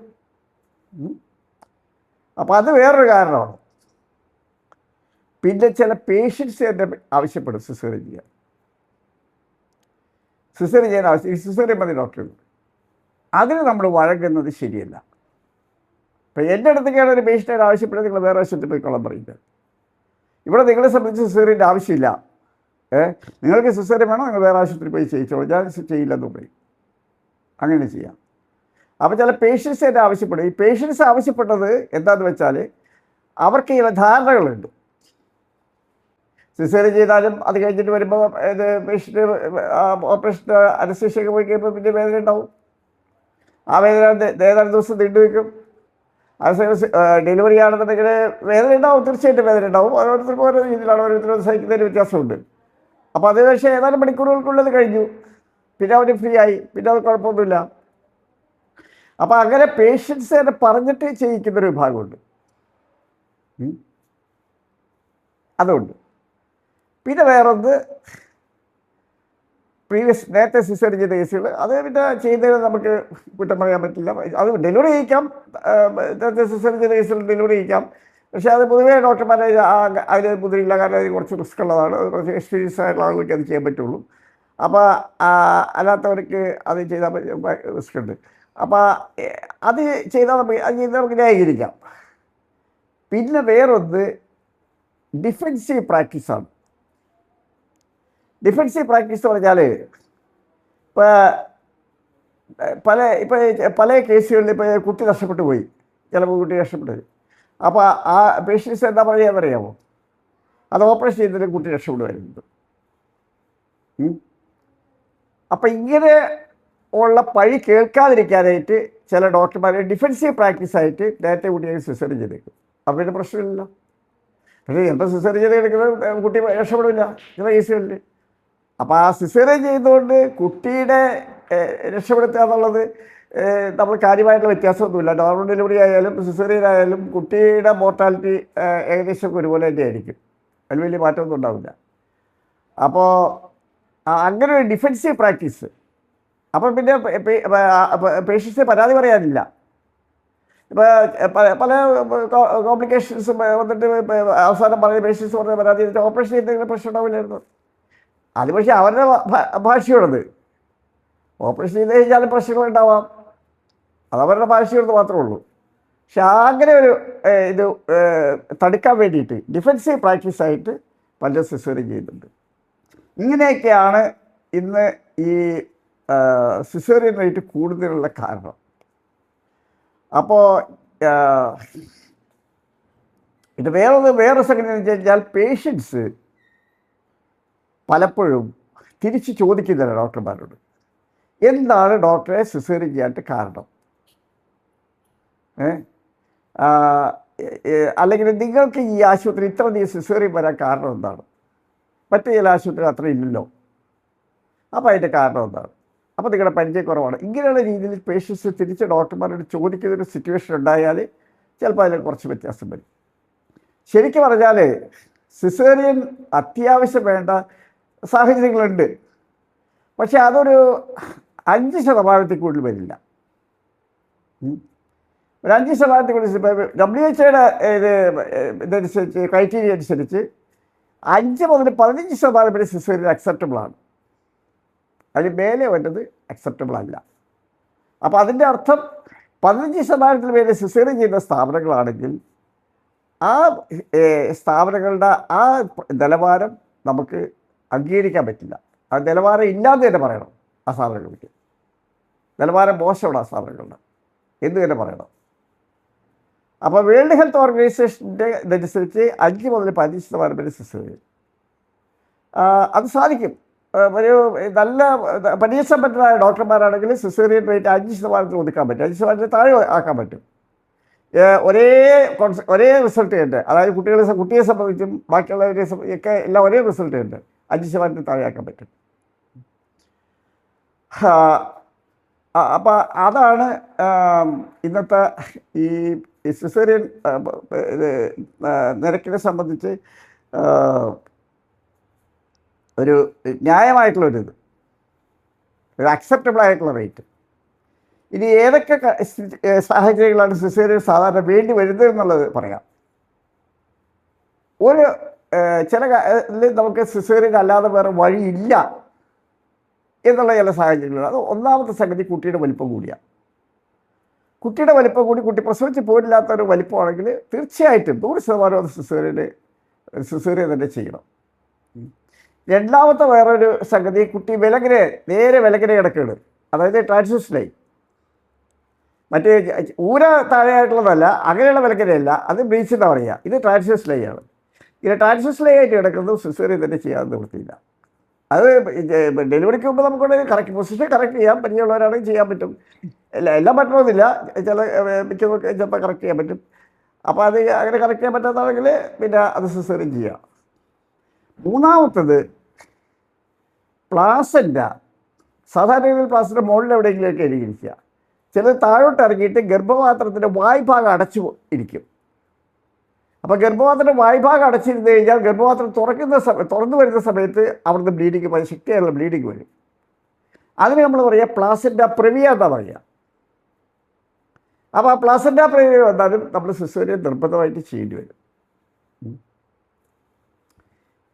അപ്പോൾ അത് വേറൊരു കാരണമാണ്. പിന്നെ ചില പേഷ്യൻസ് തന്നെ ആവശ്യപ്പെടും സിസേറിയൻ ചെയ്യാൻ. സിസേറിയൻ ചെയ്യാൻ ആവശ്യം സിസേറിയൻ മതി ഡോക്ടർ. അതിന് നമ്മൾ വഴങ്ങുന്നത് ശരിയല്ല. ഇപ്പം എൻ്റെ അടുത്തൊക്കെയാണ് ഒരു പേഷ്യൻ്റ് ആവശ്യപ്പെടുന്നത്, നിങ്ങൾ വേറെ ആവശ്യത്തിൽ പോയിക്കോളാൻ പറയുന്നത്. ഇവിടെ നിങ്ങളെ സംബന്ധിച്ച് സിസേറിയൻ്റെ ആവശ്യമില്ല. നിങ്ങൾക്ക് സിസേറിയൻ വേണോ, നിങ്ങൾ വേറെ ആശുപത്രി പോയി ചെയ്യിച്ചോളൂ, ഞാൻ ചെയ്യില്ലെന്ന് പറയും. അങ്ങനെ ചെയ്യാം. അപ്പോൾ ചില പേഷ്യൻസ് തന്നെ ആവശ്യപ്പെടും. ഈ പേഷ്യൻസ് ആവശ്യപ്പെട്ടത് എന്താണെന്ന് വെച്ചാൽ അവർക്ക് ചില ധാരണകളുണ്ട്. സിസേറിയൻ ചെയ്താലും അത് കഴിഞ്ഞിട്ട് വരുമ്പോൾ ഇത് പേഷ്യൻ്റ് ഓപ്പറേഷൻ അനസ്തേഷ്യ പോയി കഴിയുമ്പോൾ പിന്നെ വേദന ഉണ്ടാവും. ആ വേദന ഏതാനും ദിവസം നീണ്ടു വയ്ക്കും. ഡെലിവറി ആണെന്നുണ്ടെങ്കിൽ വേദന ഉണ്ടാവും, തീർച്ചയായിട്ടും വേദന ഉണ്ടാവും. ഓരോരുത്തർക്കും ഓരോ രീതിയിലാണ്, ഓരോരുത്തരും സഹിക്കുന്നതിന് വ്യത്യാസമുണ്ട്. അപ്പോൾ അത് പക്ഷേ ഏതാനും മണിക്കൂറുകൾക്കുള്ളത് കഴിഞ്ഞു, പിന്നെ അവർ ഫ്രീ ആയി, പിന്നെ അത് കുഴപ്പമൊന്നുമില്ല. അപ്പോൾ അങ്ങനെ പേഷ്യൻസ് തന്നെ പറഞ്ഞിട്ട് ചെയ്യിക്കുന്നൊരു വിഭാഗമുണ്ട്. അതുകൊണ്ട് പിന്നെ വേറൊന്ന് നേരത്തെ സിസേറിയൻ ചെയ്ത കേസുകൾ, അത് പിന്നെ ചെയ്യുന്നതിന് നമുക്ക് കുറ്റം പറയാൻ പറ്റില്ല. അത് ഡെലിവറി ചെയ്യിക്കാം, നേരത്തെ സിസേറിയൻ ചെയ്ത കേസുകൾ ഡെലിവറി ചെയ്യിക്കാം. പക്ഷേ അത് പൊതുവേ ഡോക്ടർമാരെ അതിന് മുതിരില്ല. കാരണം അതിന് കുറച്ച് റിസ്ക് ഉള്ളതാണ്. കുറച്ച് എക്സ്പീരിയൻസ് ആയിട്ടുള്ള ആളുകൾക്ക് അത് ചെയ്യാൻ പറ്റുള്ളൂ. അപ്പോൾ അല്ലാത്തവർക്ക് അത് ചെയ്താൽ റിസ്ക് ഉണ്ട്. അപ്പോൾ അത് ചെയ്താൽ നമുക്ക് ന്യായീകരിക്കാം. പിന്നെ വേറൊന്ന് ഡിഫെൻസീവ് പ്രാക്ടീസാണ്. ഡിഫെൻസീവ് പ്രാക്ടീസ് എന്ന് പറഞ്ഞാൽ ഇപ്പോൾ പല കേസുകളിൽ ഇപ്പോൾ കുട്ടി നഷ്ടപ്പെട്ടു പോയി, ചിലപ്പോൾ കുട്ടി നഷ്ടപ്പെട്ടു. അപ്പോൾ ആ പേഷ്യൻസ് എന്താ പറയുകയെന്നറിയാമോ? അത് ഓപ്പറേഷൻ ചെയ്തിട്ട് കുട്ടി രക്ഷപ്പെടുമായിരുന്നു. അപ്പം ഇങ്ങനെ ഉള്ള പഴി കേൾക്കാതിരിക്കാനായിട്ട് ചില ഡോക്ടർമാർ ഡിഫെൻസീവ് പ്രാക്ടീസായിട്ട് നേരത്തെ കുട്ടിയെ സിസേറിയൻ ചെയ്തേക്കും. അപ്പോൾ പിന്നെ പ്രശ്നമില്ലല്ലോ. പക്ഷേ എന്താ സിസേറിയൻ ചെയ്തെടുക്കുന്നത് കുട്ടി രക്ഷപ്പെടില്ല ചില കേസുകളിൽ. അപ്പോൾ ആ സിസേറിയൻ ചെയ്തുകൊണ്ട് കുട്ടിയുടെ രക്ഷപ്പെടുത്തുക എന്നുള്ളത് നമ്മൾ കാര്യമായിട്ടുള്ള വ്യത്യാസമൊന്നുമില്ല. നോർമൽ ഡെലിവറി ആയാലും സിസേറിയൻ ആയാലും കുട്ടിയുടെ മോർട്ടാലിറ്റി ഏകദേശം ഒരുപോലെ തന്നെയായിരിക്കും. അതിൽ വലിയ മാറ്റമൊന്നും ഉണ്ടാവില്ല. അപ്പോൾ അങ്ങനെ ഒരു ഡിഫെൻസീവ് പ്രാക്ടീസ്. അപ്പം പിന്നെ പേഷ്യൻസിന് പരാതി പറയാനില്ല. ഇപ്പോൾ പല കോംപ്ലിക്കേഷൻസ് വന്നിട്ട് അവസാനം പറഞ്ഞ പേഷ്യൻസ് പറഞ്ഞ പരാതി ഓപ്പറേഷൻ ചെയ്തെങ്കിലും പ്രശ്നം ഉണ്ടാവില്ലായിരുന്നു. അത് പക്ഷേ അവരുടെ ഭാഷയോടത് ഓപ്പറേഷൻ ചെയ്ത് കഴിഞ്ഞാലും പ്രശ്നങ്ങളുണ്ടാവാം, അതവരുടെ ഭാഷയോട് മാത്രമേ ഉള്ളൂ. പക്ഷെ അങ്ങനെ ഒരു ഇത് തടുക്കാൻ വേണ്ടിയിട്ട് ഡിഫെൻസീവ് പ്രാക്ടീസായിട്ട് പലരും സിസേറിയൻ ചെയ്യുന്നുണ്ട്. ഇങ്ങനെയൊക്കെയാണ് ഇന്ന് ഈ സിസേറിയൻ റേറ്റ് കൂടുതലുള്ള കാരണം. അപ്പോൾ ഇത് വേറെ സംഗതി എന്ന് വെച്ച് കഴിഞ്ഞാൽ പേഷ്യൻസ് പലപ്പോഴും തിരിച്ച് ചോദിക്കുന്നില്ല ഡോക്ടർമാരോട്, എന്താണ് ഡോക്ടറെ സിസേറിയൻ ചെയ്യാനായിട്ട് കാരണം, അല്ലെങ്കിൽ നിങ്ങൾക്ക് ഈ ആശുപത്രി ഇത്ര നീ സിസേറിയൻ വരാൻ കാരണം എന്താണ്, മറ്റു ചില ആശുപത്രി അത്ര ഇല്ലല്ലോ, അപ്പോൾ അതിൻ്റെ കാരണം എന്താണ്, അപ്പോൾ നിങ്ങളുടെ പരിചയക്കുറവാണ്. ഇങ്ങനെയുള്ള രീതിയിൽ പേഷ്യൻസ് തിരിച്ച് ഡോക്ടർമാരോട് ചോദിക്കുന്നൊരു സിറ്റുവേഷൻ ഉണ്ടായാൽ ചിലപ്പോൾ അതിൽ കുറച്ച് വ്യത്യാസം വരും. ശരിക്കും പറഞ്ഞാൽ സിസേറിയൻ അത്യാവശ്യം വേണ്ട സാഹചര്യങ്ങളുണ്ട്, പക്ഷെ അതൊരു 5% കൂടുതൽ വരില്ല. ഒരു 5% കൂടുതൽ. ഇപ്പോൾ WHO ഇത് ഇതനുസരിച്ച് ക്രൈറ്റീരിയ അനുസരിച്ച് 5 മുതൽ 15% വരെ സിസേറിയൻ അക്സെപ്റ്റബിളാണ്. അതിന് മേലെ വരുന്നത് അക്സെപ്റ്റബിൾ അല്ല. അപ്പോൾ അതിൻ്റെ അർത്ഥം 15% മേലെ സിസേറിയൻ ചെയ്യുന്ന സ്ഥാപനങ്ങളാണെങ്കിൽ ആ സ്ഥാപനങ്ങളുടെ ആ നിലവാരം നമുക്ക് അംഗീകരിക്കാൻ പറ്റില്ല. ആ നിലവാരം ഇല്ലാതെ തന്നെ പറയണം. ആ സ്ഥാപനങ്ങൾക്ക് നിലവാരം മോശമാണ് ആ സ്ഥാപനങ്ങളുടെ എന്ന് തന്നെ പറയണം. അപ്പോൾ വേൾഡ് ഹെൽത്ത് ഓർഗനൈസേഷൻ്റെ ഇതനുസരിച്ച് 5 മുതൽ 15% വരെ സിസേറിയൻ അത് സാധിക്കും. ഒരു നല്ല പരിചയസമ്പന്നരായ ഡോക്ടർമാരാണെങ്കിൽ സിസേറിയൻ റേറ്റ് 5% ഒതുക്കാൻ പറ്റും, 5% താഴെ ആക്കാൻ പറ്റും. ഒരേ റിസൾട്ട് ഉണ്ട്. അതായത് കുട്ടിയെ സംബന്ധിച്ചും ബാക്കിയുള്ളവരെ ഒക്കെ എല്ലാം ഒരേ റിസൾട്ട് ഉണ്ട്. 5% താഴെ ആക്കാൻ പറ്റും. അപ്പോൾ അതാണ് ഇന്നത്തെ ഈ സിസേറിയൻ നിരക്കിനെ സംബന്ധിച്ച് ഒരു ന്യായമായിട്ടുള്ളൊരിത്, ഒരു അക്സെപ്റ്റബിൾ ആയിട്ടുള്ള റേറ്റ്. ഇനി ഏതൊക്കെ സാഹചര്യങ്ങളാണ് സിസേറിയൻ സാധാരണ വേണ്ടി വരുന്നത് എന്നുള്ളത് പറയാം. ചില നമുക്ക് സിസേറിയൻ അല്ലാതെ വേറെ വഴിയില്ല എന്നുള്ള ചില സാഹചര്യങ്ങളാണ്. അത് ഒന്നാമത്തെ സംഗതി കുട്ടിയുടെ വലിപ്പം കൂടിയാണ്. കുട്ടിയുടെ വലിപ്പം കൂടി കുട്ടി പ്രസവിച്ച് പോരില്ലാത്തൊരു വലിപ്പമാണെങ്കിൽ തീർച്ചയായിട്ടും 100% അത് സിസേറിയൻ തന്നെ ചെയ്യണം. രണ്ടാമത്തെ വേറൊരു സംഗതി, കുട്ടി നേരെ വിലങ്ങനെ കിടക്കുകയാണ്, അതായത് ട്രാൻസ്വേഴ്സ് ലൈൻ. മറ്റേ താഴെയായിട്ടുള്ളതല്ല, അങ്ങനെയുള്ള വിലക്കരയല്ല, അത് ബ്രീച്ച് എന്നാണ് പറയുക. ഇത് ട്രാൻസ്വേഴ്സ് ലൈ ആണ്. ഇങ്ങനെ ട്രാൻസ്വേഴ്സ് ലൈ ആയിട്ട് കിടക്കുന്നത് സിസേറിയൻ തന്നെ ചെയ്യാൻ നിവൃത്തിയില്ല. അത് ഡെലിവറിക്ക് മുമ്പ് നമുക്ക് കറക്റ്റ് പൊസിഷൻ കറക്റ്റ് ചെയ്യാം, പരിചയമുള്ളവരാണെങ്കിൽ ചെയ്യാൻ പറ്റും. എല്ലാം പറ്റണമെന്നില്ല, മിക്കതൊക്കെ ചിലപ്പോൾ കറക്റ്റ് ചെയ്യാൻ പറ്റും. അപ്പോൾ അത് അങ്ങനെ കറക്റ്റ് ചെയ്യാൻ പറ്റാത്തതാണെങ്കിൽ പിന്നെ അത് സിസേറിയൻ ചെയ്യാം. മൂന്നാമത്തത് പ്ലാസൻ്റ. സാധാരണ രീതിയിൽ പ്ലാസൻ്റ മുകളിൽ എവിടെയെങ്കിലുമൊക്കെ ഇരിക്കുക, ചിലത് താഴോട്ട് ഇറങ്ങിയിട്ട് ഗർഭപാത്രത്തിൻ്റെ വായ്ഭാഗം അടച്ചു ഇരിക്കും. അപ്പോൾ ഗർഭപാത്രത്തിൻ്റെ വായ്ഭാഗം അടച്ചിരുന്ന് കഴിഞ്ഞാൽ ഗർഭപാത്രം തുറന്നു വരുന്ന സമയത്ത് അവിടുന്ന് ബ്ലീഡിങ് വരും, ശക്തിയായുള്ള ബ്ലീഡിങ് വരും. അതിന് നമ്മൾ പറയുക പ്ലാസൻ്റ പ്രിവിയ എന്നാണ് പറയുക. അപ്പോൾ ആ പ്ലാസൻ്റ പ്രിവിയ വന്നാലും നമ്മൾ സിസേറിയൻ നിർബന്ധമായിട്ട് ചെയ്യേണ്ടി വരും.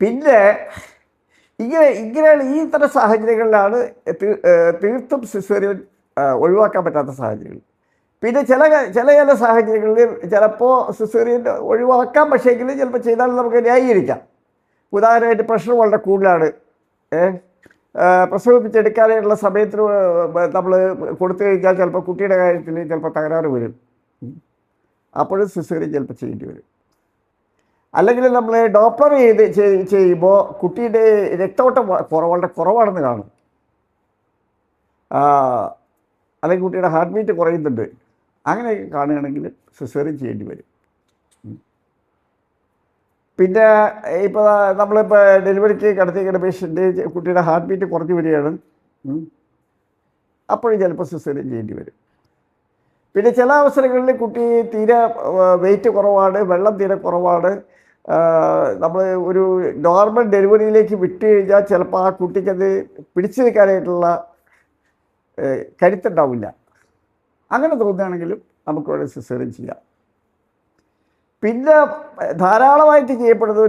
പിന്നെ ഇങ്ങനെയുള്ള ഈ തരം സാഹചര്യങ്ങളിലാണ് തീർത്തും സിസേറിയൻ ഒഴിവാക്കാൻ പറ്റാത്ത സാഹചര്യങ്ങൾ. പിന്നെ ചില സാഹചര്യങ്ങളിൽ ചിലപ്പോൾ സിസേറിയൻ ഒഴിവാക്കാം, പക്ഷേങ്കിൽ ചിലപ്പോൾ ചെയ്താൽ നമുക്ക് ന്യായീകരിക്കാം. ഉദാഹരണമായിട്ട് പ്രഷർ വളരെ കൂടുതലാണ്, പ്രസവിപ്പിച്ചെടുക്കാനായിട്ടുള്ള സമയത്തിന് നമ്മൾ കൊടുത്തു കഴിഞ്ഞാൽ ചിലപ്പോൾ കുട്ടിയുടെ കാര്യത്തിൽ ചിലപ്പോൾ തകരാറ് വരും. അപ്പോഴും സിസേറിയൻ ചിലപ്പോൾ ചെയ്യേണ്ടി വരും. അല്ലെങ്കിൽ നമ്മൾ ഡോപ്ലർ ചെയ്യുമ്പോൾ കുട്ടിയുടെ രക്തോട്ടം വളരെ കുറവാണെന്ന് കാണും, അല്ലെങ്കിൽ കുട്ടിയുടെ ഹാർട്ട് ബീറ്റ് കുറയുന്നുണ്ട്. അങ്ങനെയൊക്കെ കാണുകയാണെങ്കിൽ സിസേറിയൻ ചെയ്യേണ്ടി വരും. പിന്നെ ഇപ്പോൾ നമ്മളിപ്പോൾ ഡെലിവറിക്ക് കിടത്തിക്കുന്ന പേഷ്യൻ്റ് കുട്ടിയുടെ ഹാർട്ട് ബീറ്റ് കുറഞ്ഞു വരികയാണ്, അപ്പോഴും ചിലപ്പോൾ സിസേറിയൻ ചെയ്യേണ്ടി വരും. പിന്നെ ചില അവസരങ്ങളിൽ കുട്ടി തീരെ വെയിറ്റ് കുറവാണ്, വെള്ളം തീരെ കുറവാണ്, നമ്മൾ ഒരു നോർമൽ ഡെലിവറിയിലേക്ക് വിട്ട് കഴിഞ്ഞാൽ ചിലപ്പോൾ ആ കുട്ടിക്കത് പിടിച്ചു നിൽക്കാനായിട്ടുള്ള കരുത്തുണ്ടാവില്ല. അങ്ങനെ തോന്നുകയാണെങ്കിലും നമുക്കവിടെ സിസേറിയൻ ചെയ്യാം. പിന്നെ ധാരാളമായിട്ട് ചെയ്യപ്പെടുന്ന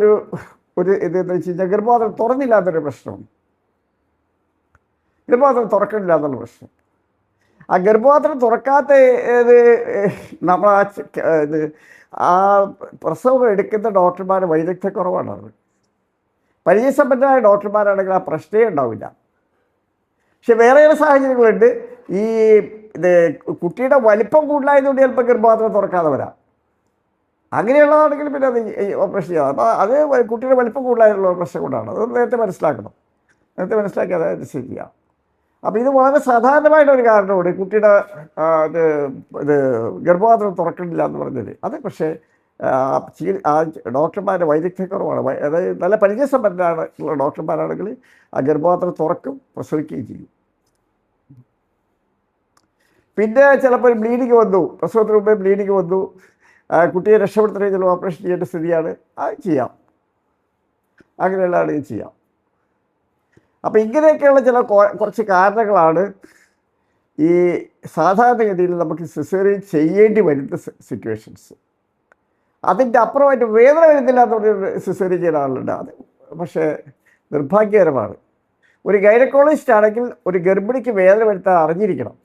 ഒരു ഇതെന്ന് വെച്ച് കഴിഞ്ഞാൽ ഗർഭപാത്രം തുറന്നില്ലാത്തൊരു പ്രശ്നമാണ്. ഗർഭപാത്രം തുറക്കണില്ല എന്നുള്ള പ്രശ്നം. ആ ഗർഭപാത്രം തുറക്കാത്ത നമ്മൾ ആ പ്രസവം എടുക്കുന്ന ഡോക്ടർമാർ വൈദഗ്ധ്യക്കുറവാണ്. അത് പരിചയസമ്പന്നരായ ഡോക്ടർമാരാണെങ്കിൽ ആ പ്രശ്നമേ ഉണ്ടാവില്ല. പക്ഷെ വേറെ ചില സാഹചര്യങ്ങളുണ്ട്, ഈ കുട്ടിയുടെ വലിപ്പം കൂടുതലായതുകൊണ്ട് ചിലപ്പോൾ ഗർഭപാത്രം തുറക്കാതെ വരാം. അങ്ങനെയുള്ളതാണെങ്കിൽ പിന്നെ അത് ഓപ്പറേഷൻ ചെയ്യാം. അപ്പോൾ അത് കുട്ടിയുടെ വലിപ്പം കൂടുതലായിട്ടുള്ള പ്രശ്നം കൊണ്ടാണ്. അത് നേരത്തെ മനസ്സിലാക്കണം. നേരത്തെ മനസ്സിലാക്കി അതായത് ചെയ്യാം. അപ്പോൾ ഇത് വളരെ സാധാരണമായിട്ടൊരു കാരണമാണ് കുട്ടിയുടെ ഇത് ഗർഭപാത്രം തുറക്കണില്ല എന്ന് പറഞ്ഞത്. അത് പക്ഷേ ആ ഡോക്ടർമാരുടെ വൈദഗ്ധ്യക്കുറവാണ്. അതായത് നല്ല പരിചയസമ്പന്നരാണ് ഉള്ള ഡോക്ടർമാരാണെങ്കിൽ ആ ഗർഭപാത്രം തുറക്കും, പ്രസവിക്കുകയും ചെയ്യും. പിന്നെ ചിലപ്പോൾ ബ്ലീഡിങ് വന്നു, പ്രസവത്തിന് മുമ്പേ ബ്ലീഡിങ് വന്നു, കുട്ടിയെ രക്ഷപ്പെടുത്തണമെങ്കിൽ ചില ഓപ്പറേഷൻ ചെയ്യേണ്ട സ്ഥിതിയാണ്, അത് ചെയ്യാം. അങ്ങനെയുള്ള ആണെങ്കിൽ ചെയ്യാം. അപ്പോൾ ഇങ്ങനെയൊക്കെയുള്ള കുറച്ച് കാരണങ്ങളാണ് ഈ സാധാരണഗതിയിൽ നമുക്ക് സിസേറിയൻ ചെയ്യേണ്ടി വരുന്ന സിറ്റുവേഷൻസ്. അതിൻ്റെ അപ്പുറമായിട്ട് വേദന വരുന്നില്ല എന്ന് പറഞ്ഞൊരു സിസേറിയൻ ചെയ്യുന്ന ആളുണ്ട്. അത് പക്ഷേ നിർഭാഗ്യകരമാണ്. ഒരു ഗൈനക്കോളജിസ്റ്റ് ആണെങ്കിൽ ഒരു ഗർഭിണിക്ക് വേദന വരുത്താൻ അറിഞ്ഞിരിക്കണം.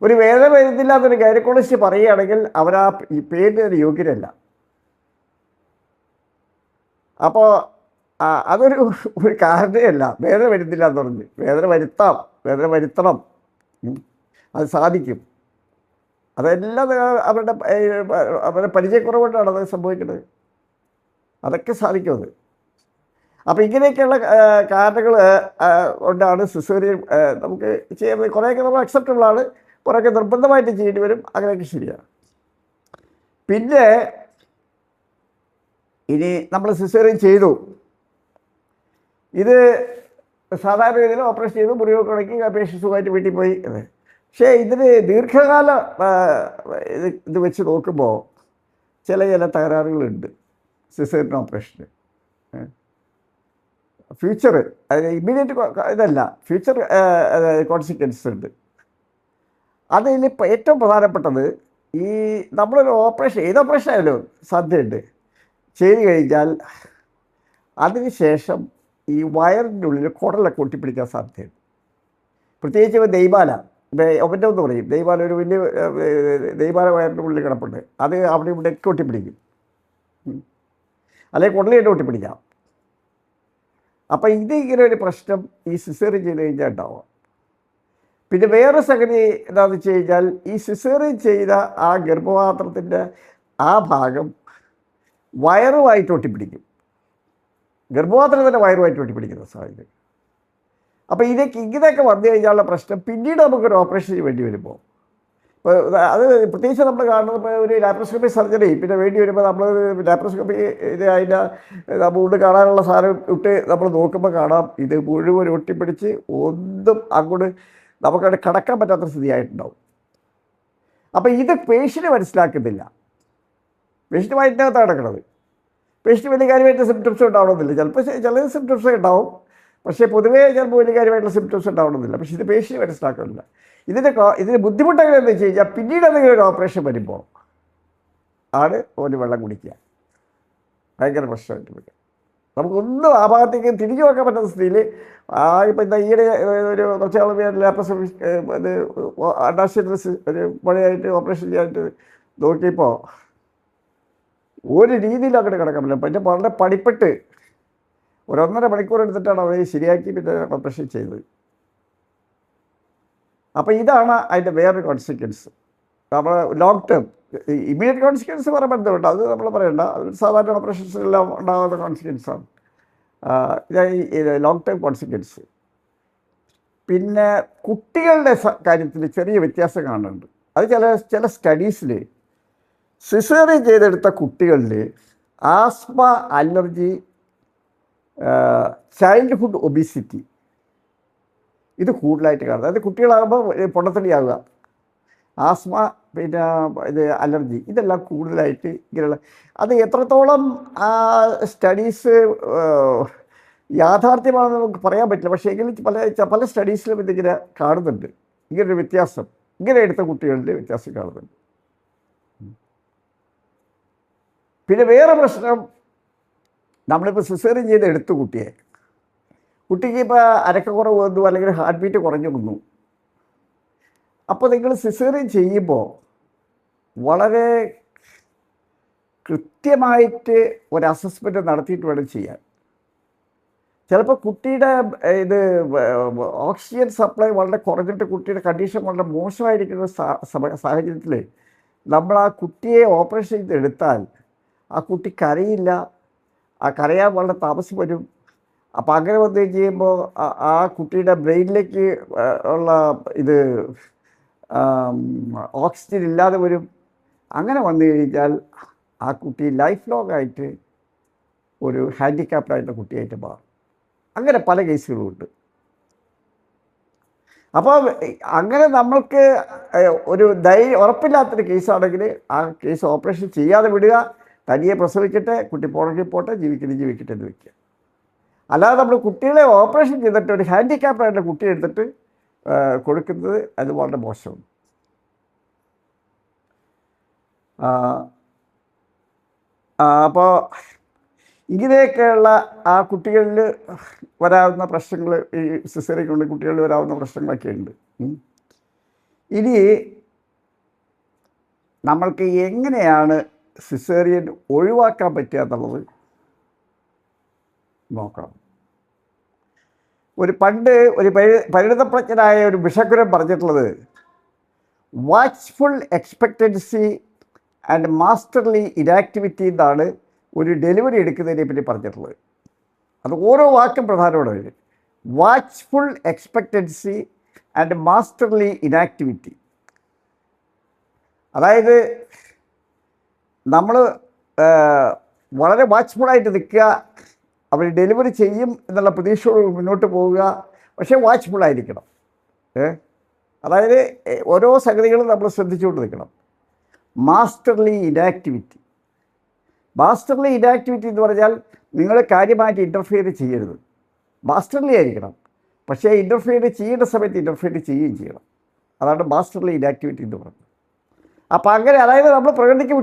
ഒരു വേദന വരുന്നില്ലാത്തൊരു ഗൈനക്കോളജിസ്റ്റ് പറയുകയാണെങ്കിൽ അവരാ ഈ പേരിന് യോഗ്യരല്ല. അപ്പോൾ അതൊരു കാരണമല്ല. വേദന വരുന്നില്ല എന്ന് പറഞ്ഞ് വേദന വരുത്തണം, അത് സാധിക്കും. അതെല്ലാം അവരുടെ പരിചയക്കുറവുകൊണ്ടാണ് അത് സംഭവിക്കുന്നത്. അതൊക്കെ സാധിക്കും അത്. അപ്പോൾ ഇങ്ങനെയൊക്കെയുള്ള കാരണങ്ങൾ കൊണ്ടാണ് സിസേറിയൻ നമുക്ക് ചെയ്യുന്നത്. കുറേയൊക്കെ നമ്മൾ അക്സെപ്റ്റബിളാണ്, കുറേയൊക്കെ നിർബന്ധമായിട്ട് ചെയ്യേണ്ടി വരും. അങ്ങനെയൊക്കെ ശരിയാണ്. പിന്നെ ഇനി നമ്മൾ സിസേറിയൻ ചെയ്തു, ഇത് സാധാരണ രീതിയിൽ ഓപ്പറേഷൻ ചെയ്തു, മുറിവൊക്കെ ഉണക്കി പേഷ്യൻ്റ് സുഖമായിട്ട് വീട്ടിൽ പോയി. പക്ഷേ ഇതിന് ദീർഘകാല ഇത് വെച്ച് നോക്കുമ്പോൾ ചില തകരാറുകളുണ്ട് സിസേറിയൻ ഓപ്പറേഷന്. ഫ്യൂച്ചർ ഇമ്മീഡിയറ്റ് ഇതല്ല, ഫ്യൂച്ചർ കോൺസിക്വൻസസ് ഉണ്ട്. അതിൽ ഏറ്റവും പ്രധാനപ്പെട്ടത് ഈ നമ്മളൊരു ഓപ്പറേഷൻ, ഏത് ഓപ്പറേഷൻ ആയാലും സാധ്യതയുണ്ട്. ചെയ്ത് കഴിഞ്ഞാൽ അതിനുശേഷം ഈ വയറിൻ്റെ ഉള്ളിൽ കുടലൊക്കെ ഒട്ടിപ്പിടിക്കാൻ സാധ്യതയുണ്ട്. പ്രത്യേകിച്ച് ദൈവാല, ഒപ്പൻ്റെ എന്ന് പറയും, ദൈവാല ഒരു വലിയ ദൈവാല വയറിൻ്റെ ഉള്ളിൽ കിടപ്പുണ്ട്. അത് അവിടെ ഇവിടെയൊക്കെ ഒട്ടിപ്പിടിക്കും, അല്ലെങ്കിൽ കുടലിട്ട് ഒട്ടിപ്പിടിക്കാം. അപ്പം ഇങ്ങനെ ഒരു പ്രശ്നം ഈ സിസേറിയൻ ചെയ്ത് കഴിഞ്ഞാൽ ഉണ്ടാവാം. പിന്നെ വേറെ സംഗതി എന്താണെന്ന് വെച്ച് കഴിഞ്ഞാൽ ഈ സിസേറിയൻ ചെയ്ത ആ ഗർഭപാത്രത്തിൻ്റെ ആ ഭാഗം വയറുമായിട്ട് ഒട്ടിപ്പിടിക്കും. ഗർഭപാത്രം തന്നെ വയറുമായിട്ട് ഒട്ടിപ്പിടിക്കുന്ന സാഹചര്യം. അപ്പോൾ ഇങ്ങനെയൊക്കെ വന്നു കഴിഞ്ഞാലുള്ള പ്രശ്നം പിന്നീട് നമുക്കൊരു ഓപ്പറേഷന് വേണ്ടി വരുമ്പോൾ, ഇപ്പോൾ അത് പ്രത്യേകിച്ച് നമ്മൾ കാണുന്നത് ഇപ്പോൾ ഒരു ലാപ്രോസ്കോപ്പി സർജറി പിന്നെ വേണ്ടി വരുമ്പോൾ നമ്മൾ ലാപ്രോസ്കോപ്പി അതിൻ്റെ നമ്മൾ കാണാനുള്ള സാധനം ഇട്ട് നമ്മൾ നോക്കുമ്പോൾ കാണാം ഇത് മുഴുവൻ ഒട്ടിപ്പിടിച്ച് ഒന്നും അങ്ങോട്ട് നമുക്കവിടെ കടക്കാൻ പറ്റാത്ത സ്ഥിതിയായിട്ടുണ്ടാവും. അപ്പോൾ ഇത് പേഷ്യൻ്റ് മനസ്സിലാക്കുന്നില്ല. പേഷ്യൻ്റ് വയറ്റിനകത്താണ് കിടക്കുന്നത്. പേഷ്യൻ്റ് വലിയ കാര്യമായിട്ട് സിംറ്റംസ് ഉണ്ടാവണമെന്നില്ല. ചിലപ്പോൾ ചില സിംറ്റംസ് ഉണ്ടാവും, പക്ഷേ പൊതുവേ ചിലപ്പോൾ വലിയ കാര്യമായിട്ടുള്ള സിംറ്റംസ് ഉണ്ടാവണമെന്നില്ല. പക്ഷേ ഇത് പേഷ്യൻ്റ് മനസ്സിലാക്കുന്നില്ല. ഇതിന് ബുദ്ധിമുട്ട് എങ്ങനെയാണെന്ന് വെച്ച് കഴിഞ്ഞാൽ പിന്നീട് എന്തെങ്കിലും ഒരു ഓപ്പറേഷൻ വരുമ്പോൾ ആണ് ഒരു വെള്ളം കുടിക്കുക ഭയങ്കര പ്രശ്നമായിട്ട് വരിക. നമുക്കൊന്നും ആ ഭാഗത്തേക്ക് തിരിഞ്ഞു നോക്കാൻ പറ്റുന്ന സ്ഥിതിയിൽ ഇപ്പം എന്താ ഈയിടെ ഒരു കുറച്ചാൾ ലാപ്രസ് ഇത് അണ്ടാശയത്തിൽ ഒരു പണിയായിട്ട് ഓപ്പറേഷൻ ചെയ്യാനായിട്ട് നോക്കിയപ്പോൾ ഒരു രീതിയിൽ അങ്ങോട്ട് കിടക്കാൻ പറ്റില്ല. പിന്നെ വളരെ പണിപ്പെട്ട് 1.5 മണിക്കൂർ എടുത്തിട്ടാണ് അവർ ശരിയാക്കി പിന്നെ ഓപ്പറേഷൻ ചെയ്തത്. അപ്പോൾ ഇതാണ് അതിൻ്റെ വേറൊരു കോൺസിക്വൻസ്. നമ്മൾ ലോങ് ടേം ഇമ്മീഡിയറ്റ് കോൺസിക്വൻസ് പറയാൻ പറ്റുന്നുണ്ട്, അത് നമ്മൾ പറയണ്ട, അത് സാധാരണ ഓപ്പറേഷൻസിലെല്ലാം ഉണ്ടാകുന്ന കോൺസിക്വൻസാണ്. Long term consequence. പിന്നെ കുട്ടികളുടെ കാര്യത്തിൽ ചെറിയ വ്യത്യാസം കാണുന്നുണ്ട്. അത് ചില സ്റ്റഡീസിൽ സിസേറിയൻ ചെയ്തെടുത്ത കുട്ടികളിൽ ആസ്മ, അലർജി, ചൈൽഡ്ഹുഡ് ഒബിസിറ്റി ഇത് കൂടുതലായിട്ട് കാണുന്നത്. അതായത് കുട്ടികളാകുമ്പോൾ പൊണ്ണത്തടിയാവുക, ആസ്മ, പിന്നെ ഇത് അലർജി, ഇതെല്ലാം കൂടുതലായിട്ട് ഇങ്ങനെയുള്ള. അത് എത്രത്തോളം ആ സ്റ്റഡീസ് യാഥാർത്ഥ്യമാണെന്ന് നമുക്ക് പറയാൻ പറ്റില്ല. പക്ഷേ എങ്കിലും പല സ്റ്റഡീസിലും ഇതിങ്ങനെ കാണുന്നുണ്ട്, ഇങ്ങനൊരു വ്യത്യാസം, ഇങ്ങനെ എടുത്ത കുട്ടികളുടെ വ്യത്യാസം കാണുന്നുണ്ട്. പിന്നെ വേറെ പ്രശ്നം, നമ്മളിപ്പോൾ സിസേറിയൻ ചെയ്ത് എടുത്തു കുട്ടിക്ക് ഇപ്പോൾ അരക്കക്കുറവ് വന്നു, അല്ലെങ്കിൽ ഹാർട്ട് ബീറ്റ് കുറഞ്ഞു വന്നു. അപ്പോൾ നിങ്ങൾ സിസേറിയൻ ചെയ്യുമ്പോൾ വളരെ കൃത്യമായിട്ട് ഒരു അസസ്മെൻറ്റ് നടത്തിയിട്ട് വേണം ചെയ്യാൻ. ചിലപ്പോൾ കുട്ടിയുടെ ഇത് ഓക്സിജൻ സപ്ലൈ വളരെ കുറഞ്ഞിട്ട് കുട്ടിയുടെ കണ്ടീഷൻ വളരെ മോശമായിരിക്കുന്ന സാഹചര്യത്തിൽ നമ്മൾ ആ കുട്ടിയെ ഓപ്പറേഷൻ ചെയ്തെടുത്താൽ ആ കുട്ടി കരയില്ല, ആ കരയാൻ വളരെ താമസം വരും. അപ്പോൾ അങ്ങനെ വന്നു ചെയ്യുമ്പോൾ ആ കുട്ടിയുടെ ബ്രെയിനിലേക്ക് ഉള്ള ഇത് ഓക്സിജൻ ഇല്ലാതെ വരും. അങ്ങനെ വന്നു കഴിഞ്ഞാൽ ആ കുട്ടി ലൈഫ് ലോങ് ആയിട്ട് ഒരു ഹാൻഡിക്യാപ്ഡായിട്ടുള്ള കുട്ടിയായിട്ട് മാറും. അങ്ങനെ പല കേസുകളുമുണ്ട്. അപ്പോൾ അങ്ങനെ നമ്മൾക്ക് ഒരു ഉറപ്പില്ലാത്തൊരു കേസാണെങ്കിൽ ആ കേസ് ഓപ്പറേഷൻ ചെയ്യാതെ വിടുക, തനിയെ പ്രസവിക്കട്ടെ, കുട്ടി പോണെങ്കിൽ പോട്ടെ, ജീവിക്കട്ടെ എന്ന് വയ്ക്കുക. അല്ലാതെ നമ്മൾ കുട്ടികളെ ഓപ്പറേഷൻ ചെയ്തിട്ട് ഒരു ഹാൻഡിക്യാപ്ഡായിട്ടുള്ള കുട്ടിയെ എടുത്തിട്ട് കൊടുക്കുന്നത് അത് വളരെ മോശമാണ്. അപ്പോൾ ഇങ്ങനെയൊക്കെയുള്ള ആ കുട്ടികളിൽ വരാവുന്ന പ്രശ്നങ്ങൾ, ഈ സിസേറിയനുള്ള കുട്ടികളിൽ വരാവുന്ന പ്രശ്നങ്ങളൊക്കെ ഉണ്ട്. ഇനി നമ്മൾക്ക് എങ്ങനെയാണ് സിസേറിയൻ ഒഴിവാക്കാൻ പറ്റുക എന്നുള്ളത് നോക്കണം. പണ്ട് ഒരു പരിണിതപ്രജ്ഞനായ ഒരു ബിഷക്കുരൻ പറഞ്ഞിട്ടുള്ളത്, watchful expectancy and masterly inactivity എന്നാണ് ഒരു ഡെലിവറി എടുക്കുന്നതിനെ പറ്റി പറഞ്ഞിട്ടുള്ളത്. അത് ഓരോ വാക്കും പ്രധാനമാണ്. Watchful expectancy and masterly inactivity. അതായത് നമ്മൾ വളരെ വാച്ച്ഫുള്ളായിട്ട് നിൽക്കുക, അവർ ഡെലിവറി ചെയ്യും എന്നുള്ള പ്രതീക്ഷയോട് മുന്നോട്ട് പോവുക, പക്ഷേ വാച്ച്ഫുള്ളായിരിക്കണം. അതായത് ഓരോ സംഗതികളും നമ്മൾ ശ്രദ്ധിച്ചുകൊണ്ട് നിൽക്കണം. മാസ്റ്റർലി ഇനാക്ടിവിറ്റി എന്ന് പറഞ്ഞാൽ നിങ്ങൾ കാര്യമായിട്ട് ഇൻ്റർഫിയർ ചെയ്യരുത്. മാസ്റ്റർലി ആയിരിക്കണം, പക്ഷേ ഇൻ്റർഫിയർ ചെയ്യേണ്ട സമയത്ത് ഇൻ്റർഫിയർ ചെയ്യുകയും ചെയ്യണം. അതാണ് മാസ്റ്റർലി ഇനാക്ടിവിറ്റി എന്ന് പറയുന്നത്. അപ്പോൾ അങ്ങനെ, അതായത് നമ്മൾ പ്രകൃതിക്ക്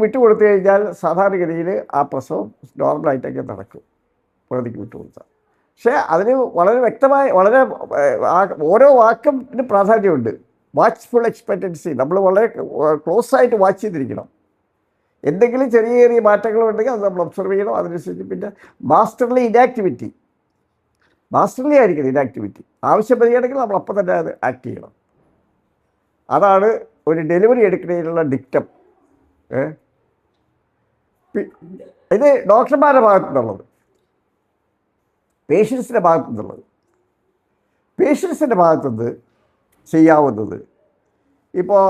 വിട്ടുകൊടുത്തു കഴിഞ്ഞാൽ സാധാരണഗതിയിൽ ആ പ്രസവം നോർമലായിട്ടൊക്കെ നടക്കും, പ്രകൃതിക്ക് വിട്ടുകൊടുത്താൽ. പക്ഷേ അതിന് വളരെ വ്യക്തമായി, വളരെ ഓരോ വാക്കും പ്രാധാന്യമുണ്ട്. വാച്ച്ഫുൾ എക്സ്പെക്റ്റൻസി, നമ്മൾ വളരെ ക്ലോസ് ആയിട്ട് വാച്ച് ചെയ്തിരിക്കണം. എന്തെങ്കിലും ചെറിയ മാറ്റങ്ങളുണ്ടെങ്കിൽ അത് നമ്മൾ ഒബ്സർവ് ചെയ്യണം. അതിനനുസരിച്ച് പിന്നെ മാസ്റ്റർലി ആയിരിക്കണം ഇനാക്ടിവിറ്റി. ആവശ്യം വരികയാണെങ്കിൽ നമ്മൾ അപ്പം തന്നെ അത് ആക്ട് ചെയ്യണം. അതാണ് ഒരു ഡെലിവറി എടുക്കുന്നതിനുള്ള ഡിക്റ്റം. ഇത് ഡോക്ടർമാരുടെ ഭാഗത്തുനിന്നുള്ളത്. പേഷ്യൻസിൻ്റെ ഭാഗത്തുനിന്ന് ചെയ്യാവുന്നത്, ഇപ്പോൾ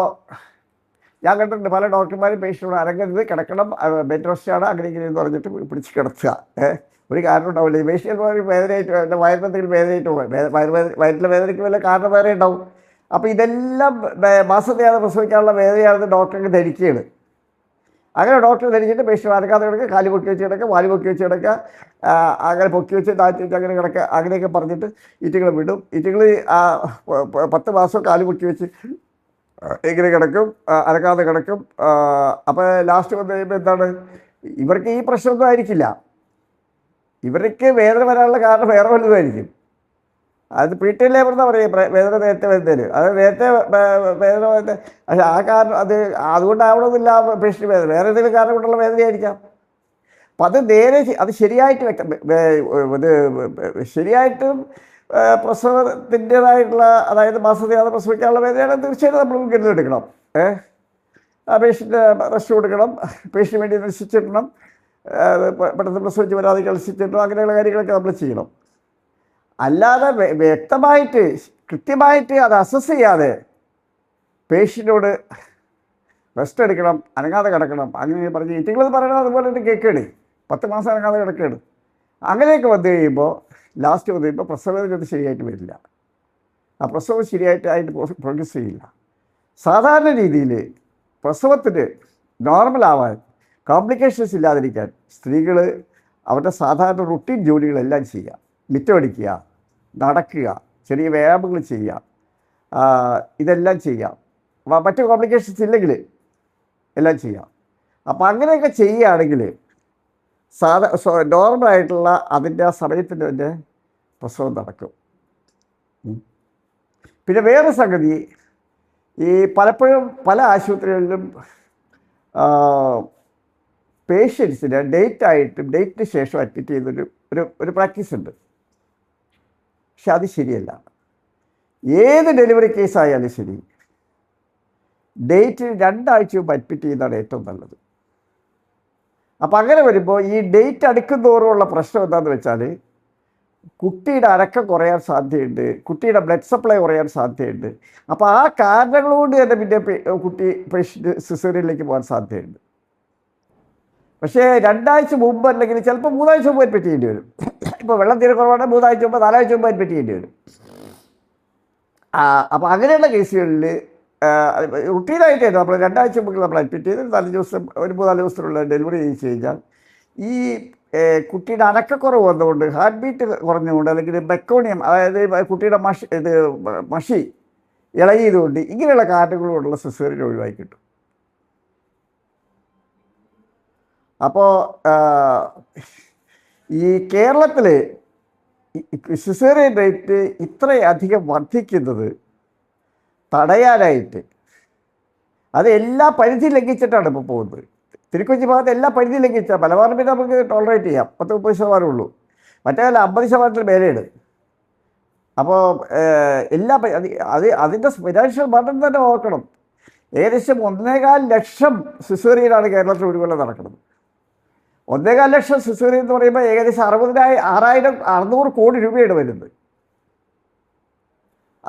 ഞാൻ കണ്ടിട്ടുണ്ട് പല ഡോക്ടർമാരും പേഷ്യൻ്റോട് അരങ്ങരുത്, കിടക്കണം, ബെഡ് റെസ്റ്റാണ്, അങ്ങനെ എന്ന് പറഞ്ഞിട്ട് പിടിച്ച് കിടത്തുക. ഒരു കാരണം ഉണ്ടാവില്ല. ഈ പേഷ്യന്റുമാർ വേദനയായിട്ട്, എൻ്റെ വയറിനെന്തെങ്കിലും വേദനയായിട്ട് വയറ്റിലെ വേദനയ്ക്ക് വല്ല കാരണം വേറെ ഉണ്ടാവും. അപ്പോൾ ഇതെല്ലാം മാസത്തെയാണ് പ്രസവിക്കാനുള്ള വേദനയാണെന്ന് ഡോക്ടർക്ക് ധരിക്കുകയാണ്. അങ്ങനെ ഡോക്ടർ ധരിച്ചിട്ട് പേഷ്യൻ്റ് അനക്കാതെ കിടക്കുക, കാല് പൊക്കി വെച്ച് കിടക്കുക, വാല് പൊക്കി വെച്ച് കിടക്കുക, അങ്ങനെ പൊക്കി വെച്ച് താഴ്ത്തി വെച്ച് അങ്ങനെ കിടക്കുക, അങ്ങനെയൊക്കെ പറഞ്ഞിട്ട് ഈറ്റുകൾ വിടും. ഈറ്റുകൾ 10 മാസം കാല് പൊക്കി വെച്ച് ഇങ്ങനെ കിടക്കും, അനക്കാതെ കിടക്കും. അപ്പോൾ ലാസ്റ്റ് വന്നു കഴിയുമ്പോൾ എന്താണ്, ഇവർക്ക് ഈ പ്രശ്നമൊന്നും ആയിരിക്കില്ല. ഇവർക്ക് വേദന വരാനുള്ള കാരണം വേറെ വലുതായിരിക്കും. അത് പ്രീറ്റൈം ലേബർ എന്നാ പറയുക, വേദന നേരത്തെ വരുന്നതിന്. അത് നേരത്തെ വേദന വരുന്നത്, പക്ഷേ ആ കാരണം അതുകൊണ്ടാവണമെന്നില്ല പേഷ്യൻ്റ് വേദന, വേറെ എന്തെങ്കിലും കാരണം കൊണ്ടുള്ള വേദനയായിരിക്കാം. അപ്പം അത് നേരെ അത് ശരിയായിട്ട് ഇത് ശരിയായിട്ടും പ്രസവത്തിൻ്റേതായിട്ടുള്ള, അതായത് മാസത്തിലാണ് പ്രസവിക്കാനുള്ള വേദനയാണ്, തീർച്ചയായിട്ടും നമ്മൾ മുൻകരുതലെടുക്കണം. ആ പേഷ്യൻ്റ് റെസ്റ്റ് കൊടുക്കണം, പേഷ്യന് വേണ്ടി നിശ്ചയിച്ചിടണം, പെട്ടെന്ന് പ്രസവിച്ച് വരാതെ കളിച്ചിട്ടിടണം, അങ്ങനെയുള്ള കാര്യങ്ങളൊക്കെ നമ്മൾ ചെയ്യണം. അല്ലാതെ വ്യക്തമായിട്ട് കൃത്യമായിട്ട് അത് അസസ് ചെയ്യാതെ പേഷ്യൻ്റിനോട് റെസ്റ്റ് എടുക്കണം, അനങ്ങാതെ കിടക്കണം, അങ്ങനെ പറഞ്ഞ് ഇറ്റിങ്ങളത് പറയണം. അതുപോലെ തന്നെ കേൾക്കുകയാണ്, 10 മാസം അനങ്ങാതെ കിടക്കുകയാണ്. അങ്ങനെയൊക്കെ വന്നു കഴിയുമ്പോൾ ലാസ്റ്റ് വന്നു കഴിയുമ്പോൾ പ്രസവത്തിന് ശരിയായിട്ട് വരില്ല. ആ പ്രസവം ശരിയായിട്ട് പ്രോഗ്രസ് ചെയ്യില്ല. സാധാരണ രീതിയിൽ പ്രസവത്തിന് നോർമലാവാൻ, കോംപ്ലിക്കേഷൻസ് ഇല്ലാതിരിക്കാൻ സ്ത്രീകൾ അവരുടെ സാധാരണ റുട്ടീൻ ജോലികളെല്ലാം ചെയ്യുക. മിറ്റമടിക്കുക, നടക്കുക, ചെറിയ വ്യായാമങ്ങൾ ചെയ്യുക, ഇതെല്ലാം ചെയ്യാം. മറ്റ് കോംപ്ലിക്കേഷൻസ് ഇല്ലെങ്കിൽ എല്ലാം ചെയ്യാം. അപ്പം അങ്ങനെയൊക്കെ ചെയ്യുകയാണെങ്കിൽ നോർമലായിട്ടുള്ള അതിൻ്റെ ആ സമയത്തിൻ്റെ തന്നെ പ്രസവം നടക്കും. പിന്നെ വേറെ സംഗതി, ഈ പലപ്പോഴും പല ആശുപത്രികളിലും പേഷ്യൻസിന് ഡേറ്റിന് ശേഷം അഡ്മിറ്റ് ചെയ്യുന്നൊരു ഒരു പ്രാക്ടീസ് ഉണ്ട്. പക്ഷെ അത് ശരിയല്ല. ഏത് ഡെലിവറി കേസായാലും ശരി, ഡേറ്റിന് 2 ആഴ്ച മുമ്പ് അഡ്മിറ്റ് ചെയ്യുന്നതാണ് ഏറ്റവും നല്ലത്. അപ്പം അങ്ങനെ വരുമ്പോൾ ഈ ഡേറ്റ് അടുക്കുന്തോറുമുള്ള പ്രശ്നം എന്താണെന്ന് വെച്ചാൽ, കുട്ടിയുടെ അനക്കം കുറയാൻ സാധ്യതയുണ്ട്, കുട്ടിയുടെ ബ്ലഡ് സപ്ലൈ കുറയാൻ സാധ്യതയുണ്ട്. അപ്പോൾ ആ കാരണങ്ങളോട് തന്നെ പിന്നെ കുട്ടി പേഷ്യൻ്റ് സിസേറിയനിലേക്ക് പോകാൻ സാധ്യതയുണ്ട്. പക്ഷേ 2 ആഴ്ച മുമ്പ് അല്ലെങ്കിൽ ചിലപ്പോൾ 3 ആഴ്ച മുമ്പ് അഡ്മിറ്റ് ചെയ്യേണ്ടി വരും. ഇപ്പോൾ വെള്ളം തീരെ കുറവാണെങ്കിൽ 3 ആഴ്ച മുമ്പ് 4 ആഴ്ച മുമ്പ് അഡ്മിറ്റ് ചെയ്യേണ്ടി വരും. അപ്പോൾ അങ്ങനെയുള്ള കേസുകളിൽ റുട്ടീനായിട്ട് നമ്മൾ 2 ആഴ്ച മുമ്പ് നമ്മൾ അഡ്മിറ്റ് ചെയ്ത് 4 ദിവസം, ഒരു 3-4 ദിവസത്തിലുള്ള ഡെലിവറി ചെയ്ത് കഴിഞ്ഞാൽ ഈ കുട്ടിയുടെ അനക്കക്കുറവ് വന്നുകൊണ്ട്, ഹാർട്ട് ബീറ്റ് കുറഞ്ഞുകൊണ്ട്, അല്ലെങ്കിൽ മെക്കോണിയം, അതായത് കുട്ടിയുടെ മഷി ഇളകിയതുകൊണ്ട്, ഇങ്ങനെയുള്ള കാരണങ്ങളോടുള്ള സിസേറിയൻ ഒഴിവാക്കി കിട്ടും. അപ്പോൾ ഈ കേരളത്തിൽ സിസേറിയൻ റേറ്റ് ഇത്രയധികം വർദ്ധിക്കുന്നത് തടയാനായിട്ട് അത് എല്ലാ പരിധി ലംഘിച്ചിട്ടാണ് ഇപ്പോൾ പോകുന്നത്. തിരുക്കൊച്ചി ഭാഗത്ത് എല്ലാ പരിധി ലംഘിച്ചാൽ, പലവാറും പിന്നെ നമുക്ക് ടോളറേറ്റ് ചെയ്യാം, 10-30% ഉള്ളൂ. മറ്റേ 50% മേലെയാണ്. അപ്പോൾ അതിൻ്റെ ഫിനാൻഷ്യൽ ബർഡൻ തന്നെ ഓർക്കണം. ഏകദേശം 1.25 ലക്ഷം സിസേറിയനാണ് കേരളത്തിൽ ഒരു കൊല്ലം നടക്കുന്നത്. 1.25 ലക്ഷം സിസേറിയൻ എന്ന് പറയുമ്പോൾ ഏകദേശം 600 കോടി രൂപയാണ് വരുന്നത്.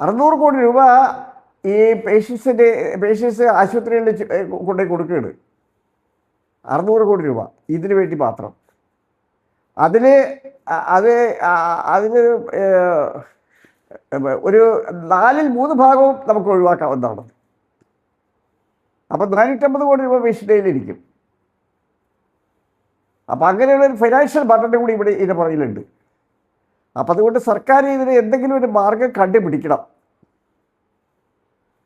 600 കോടി രൂപ ഈ പേഷ്യൻസ് ആശുപത്രികളിൽ കൊണ്ടുപോയി കൊടുക്കുകയാണ്. 600 കോടി രൂപ ഇതിനു വേണ്ടി മാത്രം. അതിന് ഒരു 4/3 ഭാഗവും നമുക്ക് ഒഴിവാക്കാവുന്നതാണ്. അപ്പം 450 കോടി രൂപ പേഷ്യൻ്റിലിരിക്കും. അപ്പം അങ്ങനെയുള്ള ഒരു ഫൈനാൻഷ്യൽ ബർഡൻ കൂടി ഇതിൻ്റെ പുറകിലുണ്ട്. അപ്പം അതുകൊണ്ട് സർക്കാർ ഇതിന് എന്തെങ്കിലും ഒരു മാർഗം കണ്ടുപിടിക്കണം.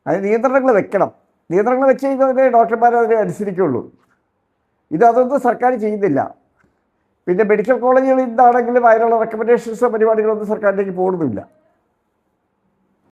അതിന് നിയന്ത്രണങ്ങൾ വെക്കണം. നിയന്ത്രണങ്ങൾ വെച്ച് കഴിഞ്ഞാൽ ഡോക്ടർമാർ അതിനെ അനുസരിക്കുള്ളൂ. അതൊന്നും സർക്കാർ ചെയ്യുന്നില്ല. പിന്നെ മെഡിക്കൽ കോളേജുകളിൽ നിന്നാണെങ്കിലും അതിനുള്ള റെക്കമെൻഡേഷൻസോ പരിപാടികളൊന്നും സർക്കാരിലേക്ക് പോകുന്നില്ല.